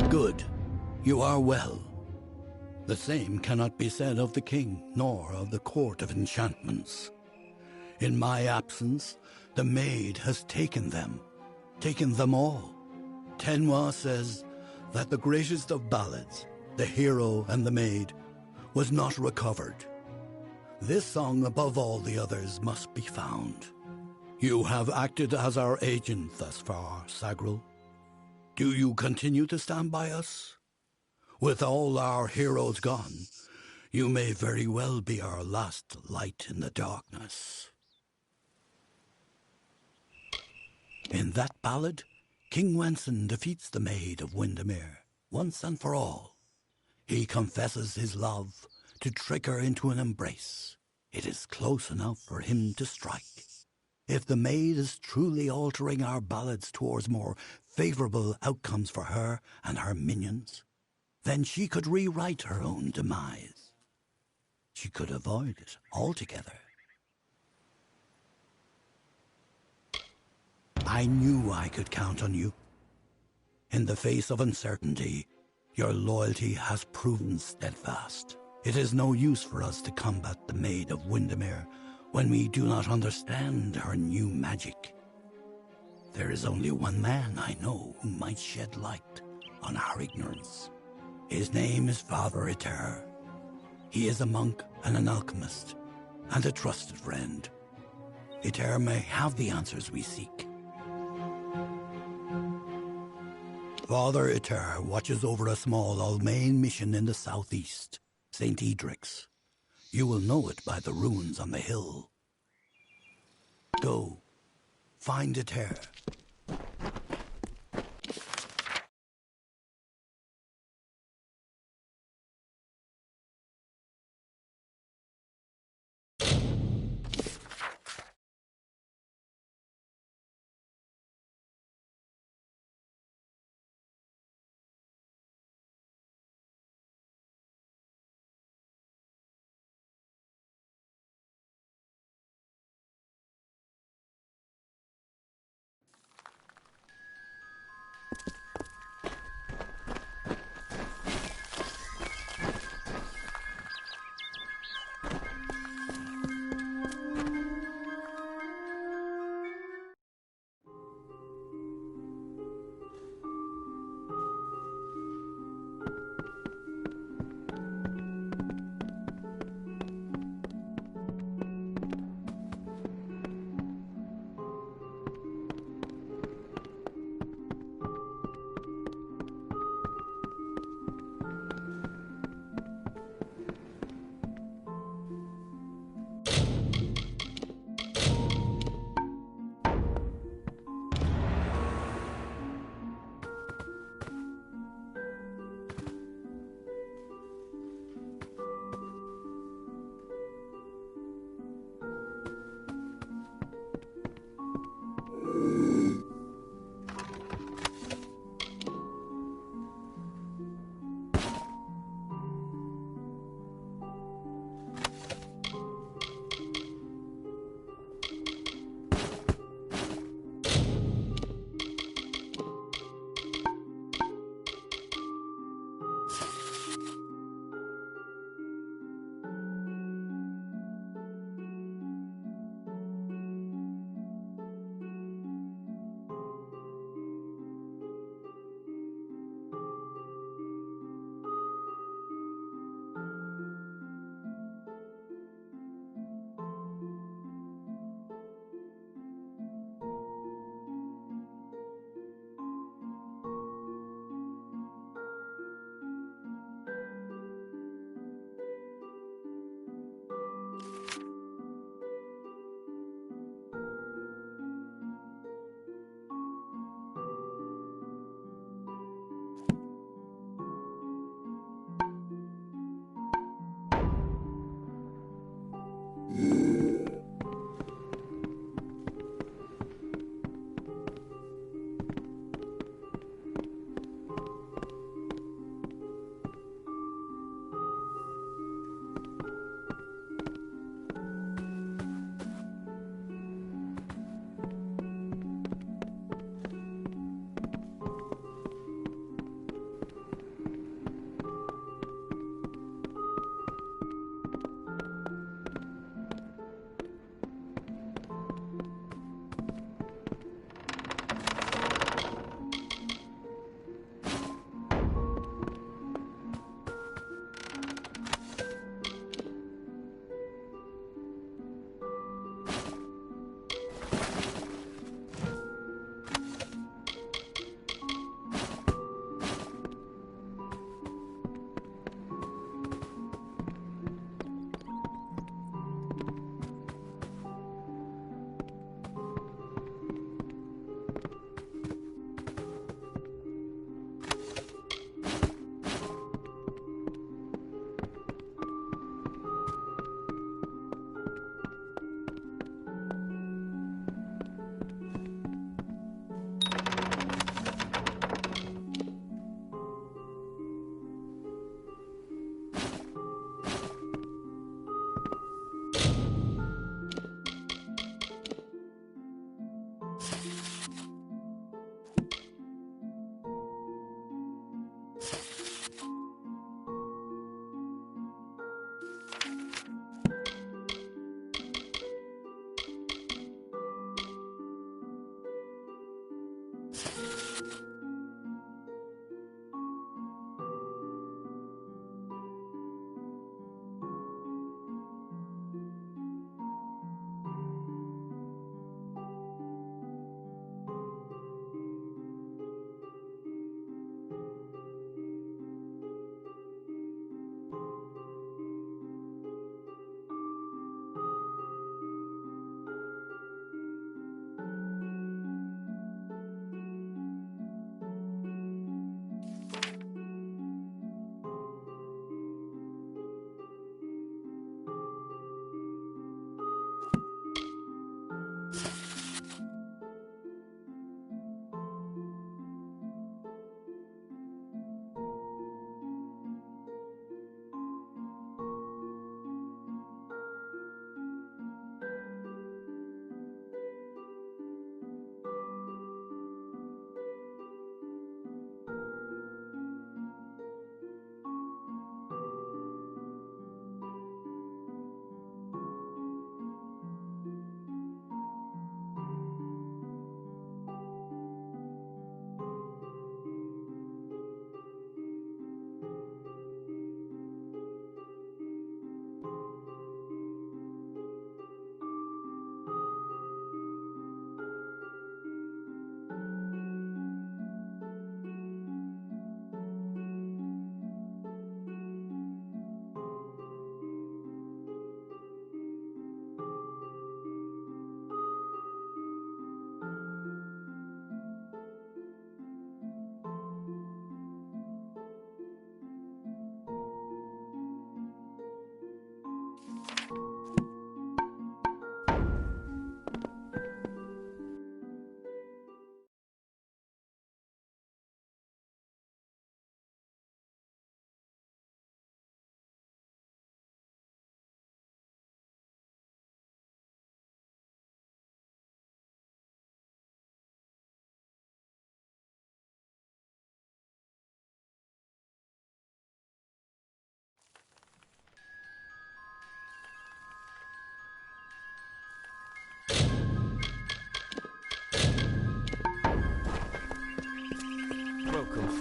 Good. You are well. The same cannot be said of the king, nor of the court of enchantments. In my absence, the maid has taken them all. Tenwa says that the greatest of ballads, the hero and the maid, was not recovered. This song, above all the others, must be found. You have acted as our agent thus far, Sagril. Do you continue to stand by us? With all our heroes gone, you may very well be our last light in the darkness. In that ballad, King Wenson defeats the Maid of Windermere once and for all. He confesses his love to trick her into an embrace. It is close enough for him to strike. If the maid is truly altering our ballads towards more favorable outcomes for her and her minions, then she could rewrite her own demise. She could avoid it altogether. I knew I could count on you. In the face of uncertainty, your loyalty has proven steadfast. It is no use for us to combat the Maid of Windermere when we do not understand her new magic. There is only one man I know who might shed light on our ignorance. His name is Father Iter. He is a monk and an alchemist, and a trusted friend. Iter may have the answers we seek. Father Iter watches over a small Almain mission in the southeast, St. Edric's. You will know it by the ruins on the hill. Go. Find the tear.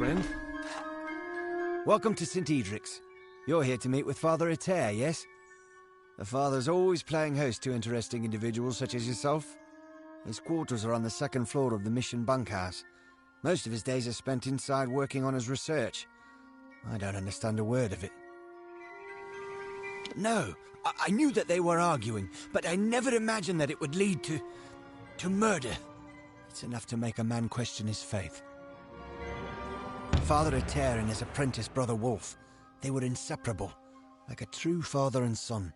friend. Welcome to St. Edric's. You're here to meet with Father Eter, yes? The Father's always playing host to interesting individuals such as yourself. His quarters are on the second floor of the mission bunkhouse. Most of his days are spent inside working on his research. I don't understand a word of it. No, I knew that they were arguing, but I never imagined that it would lead to murder. It's enough to make a man question his faith. Father Eter and his apprentice Brother Wolf, they were inseparable, like a true father and son.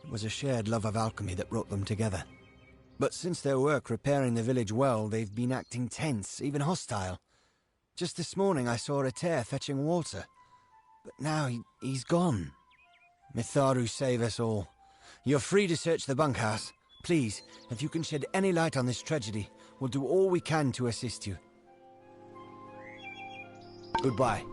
It was a shared love of alchemy that brought them together. But since their work repairing the village well, they've been acting tense, even hostile. Just this morning I saw Eter fetching water. But now he's gone. Mitharu save us all. You're free to search the bunkhouse. Please, if you can shed any light on this tragedy, we'll do all we can to assist you. Goodbye.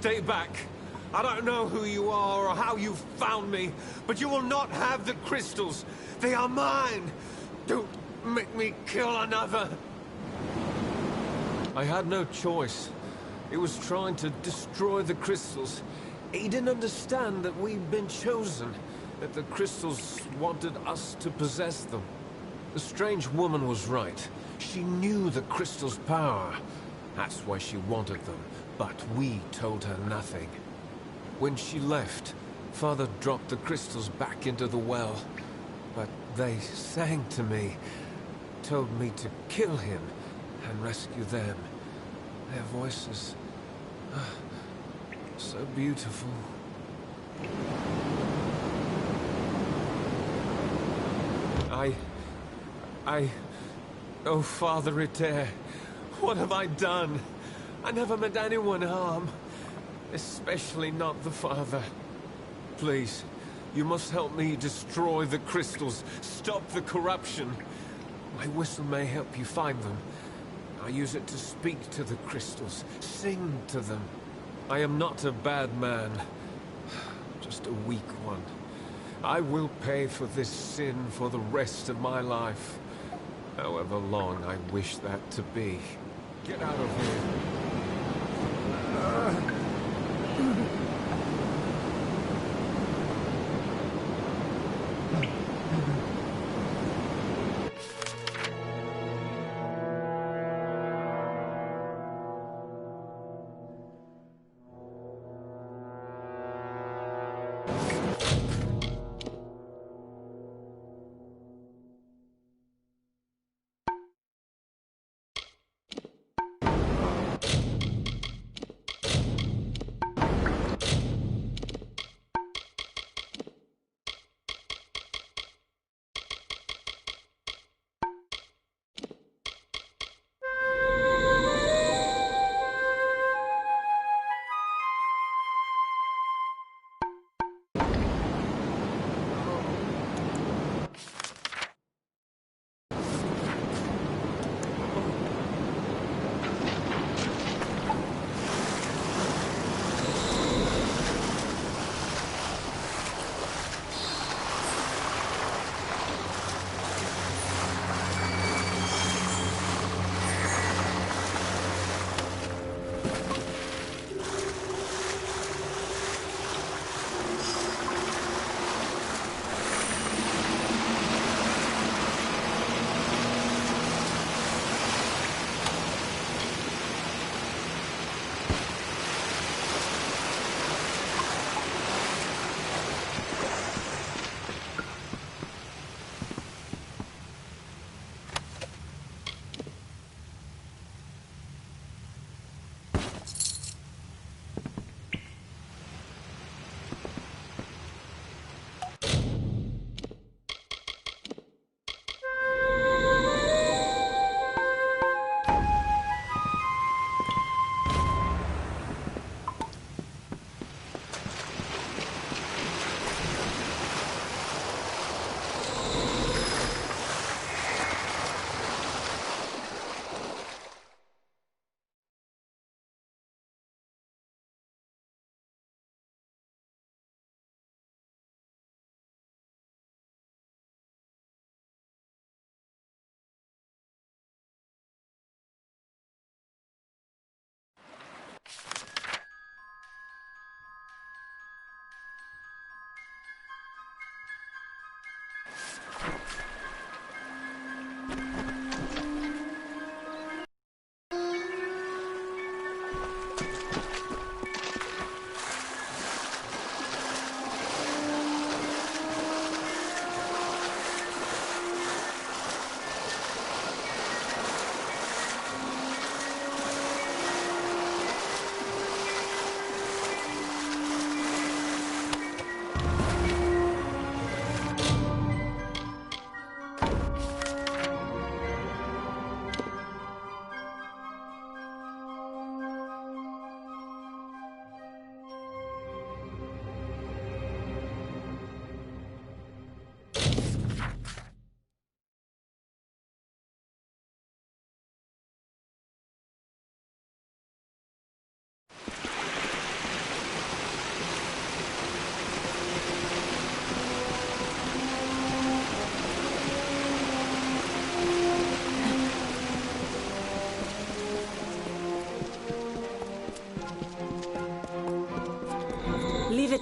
Stay back. I don't know who you are or how you found me, but you will not have the crystals. They are mine. Don't make me kill another. I had no choice. It was trying to destroy the crystals. He didn't understand that we'd been chosen, that the crystals wanted us to possess them. The strange woman was right. She knew the crystals' power. That's why she wanted them, but we told her nothing. When she left, Father dropped the crystals back into the well. But they sang to me, told me to kill him and rescue them. Their voices, so beautiful. Oh, Father Adair, what have I done? I never meant anyone harm, especially not the Father. Please, you must help me destroy the crystals, stop the corruption. My whistle may help you find them. I use it to speak to the crystals, sing to them. I am not a bad man, just a weak one. I will pay for this sin for the rest of my life. However long I wish that to be. Get out of here.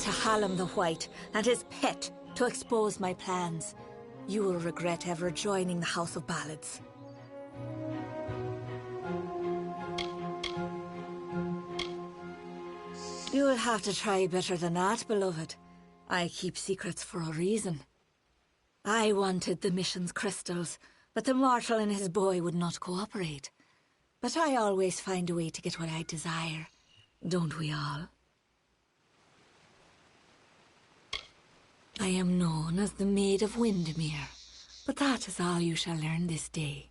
to Hallam the White and his pet to expose my plans, you will regret ever joining the House of Ballads. You'll have to try better than that, beloved. I keep secrets for a reason. I wanted the mission's crystals, but the mortal and his boy would not cooperate. But I always find a way to get what I desire. Don't we all? I am known as the Maid of Windermere, but that is all you shall learn this day.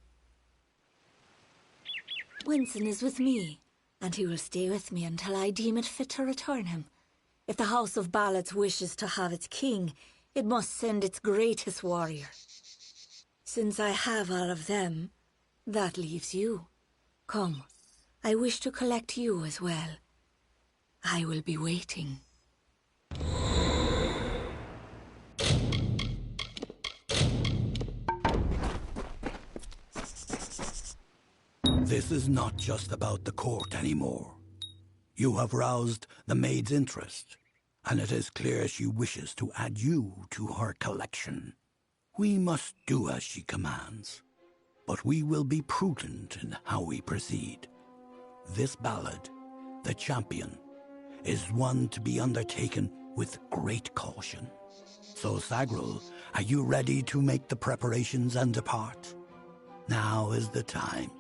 Winston is with me, and he will stay with me until I deem it fit to return him. If the House of Ballads wishes to have its king, it must send its greatest warrior. Since I have all of them, that leaves you. Come, I wish to collect you as well. I will be waiting. This is not just about the court anymore. You have roused the maid's interest, and it is clear she wishes to add you to her collection. We must do as she commands, but we will be prudent in how we proceed. This ballad, The Champion, is one to be undertaken with great caution. So, Sagril, are you ready to make the preparations and depart? Now is the time.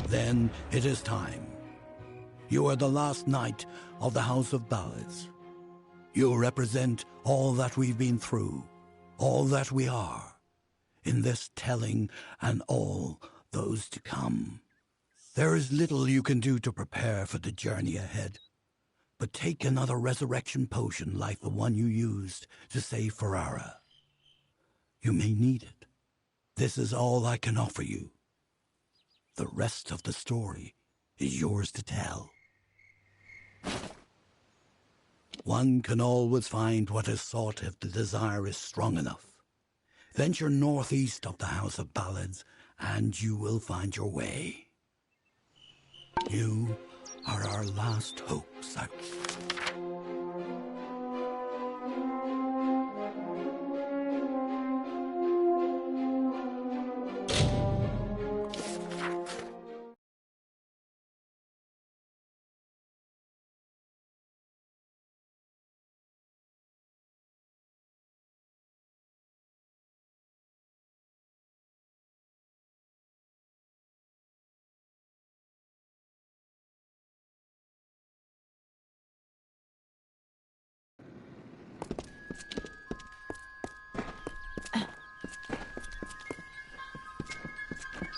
Then it is time. You are the last knight of the House of Ballads. You represent all that we've been through, all that we are, in this telling and all those to come. There is little you can do to prepare for the journey ahead, but take another resurrection potion like the one you used to save Ferrara. You may need it. This is all I can offer you. The rest of the story is yours to tell. One can always find what is sought if the desire is strong enough. Venture northeast of the House of Ballads, and you will find your way. You are our last hope, Sagril.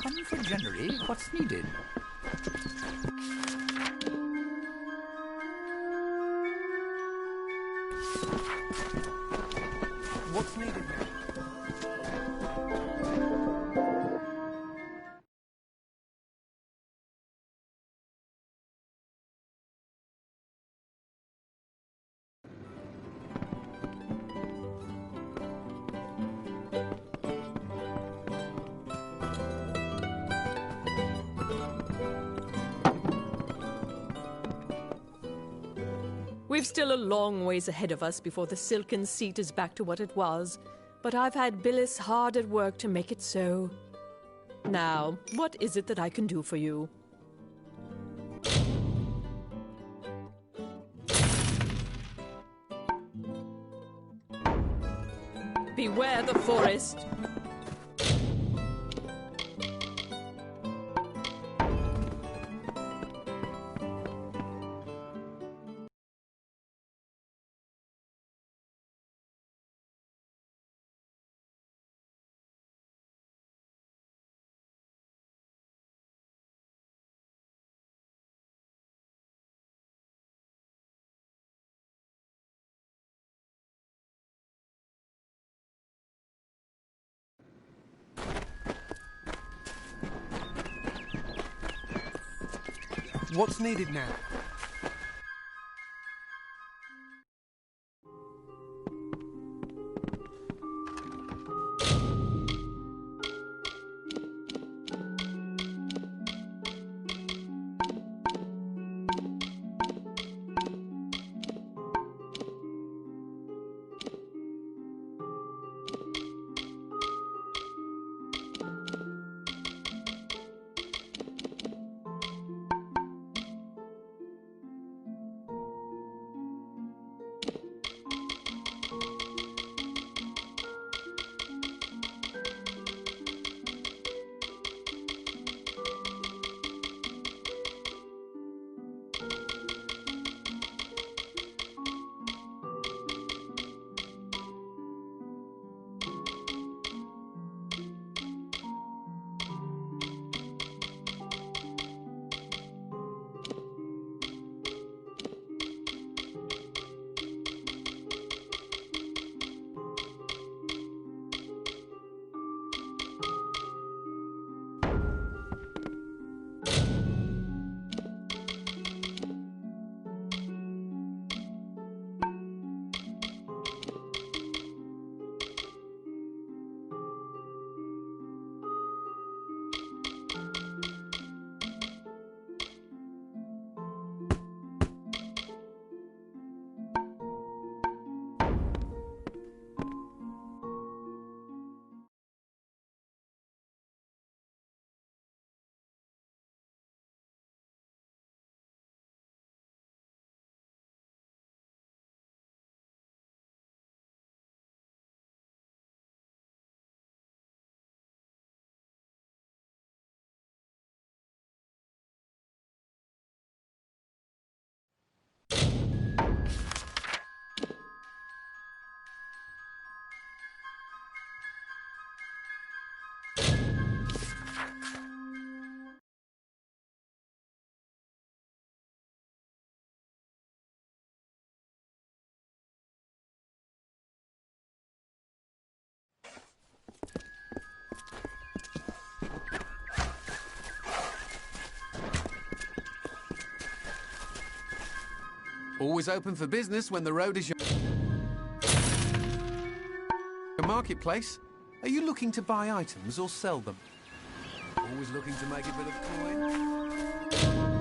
Come for January, what's needed? What's needed? We've still a long ways ahead of us before the silken seat is back to what it was, but I've had Billis hard at work to make it so. Now, what is it that I can do for you? Beware the forest! What's needed now? Always open for business when the road is your marketplace. Are you looking to buy items or sell them? Always looking to make a bit of coin?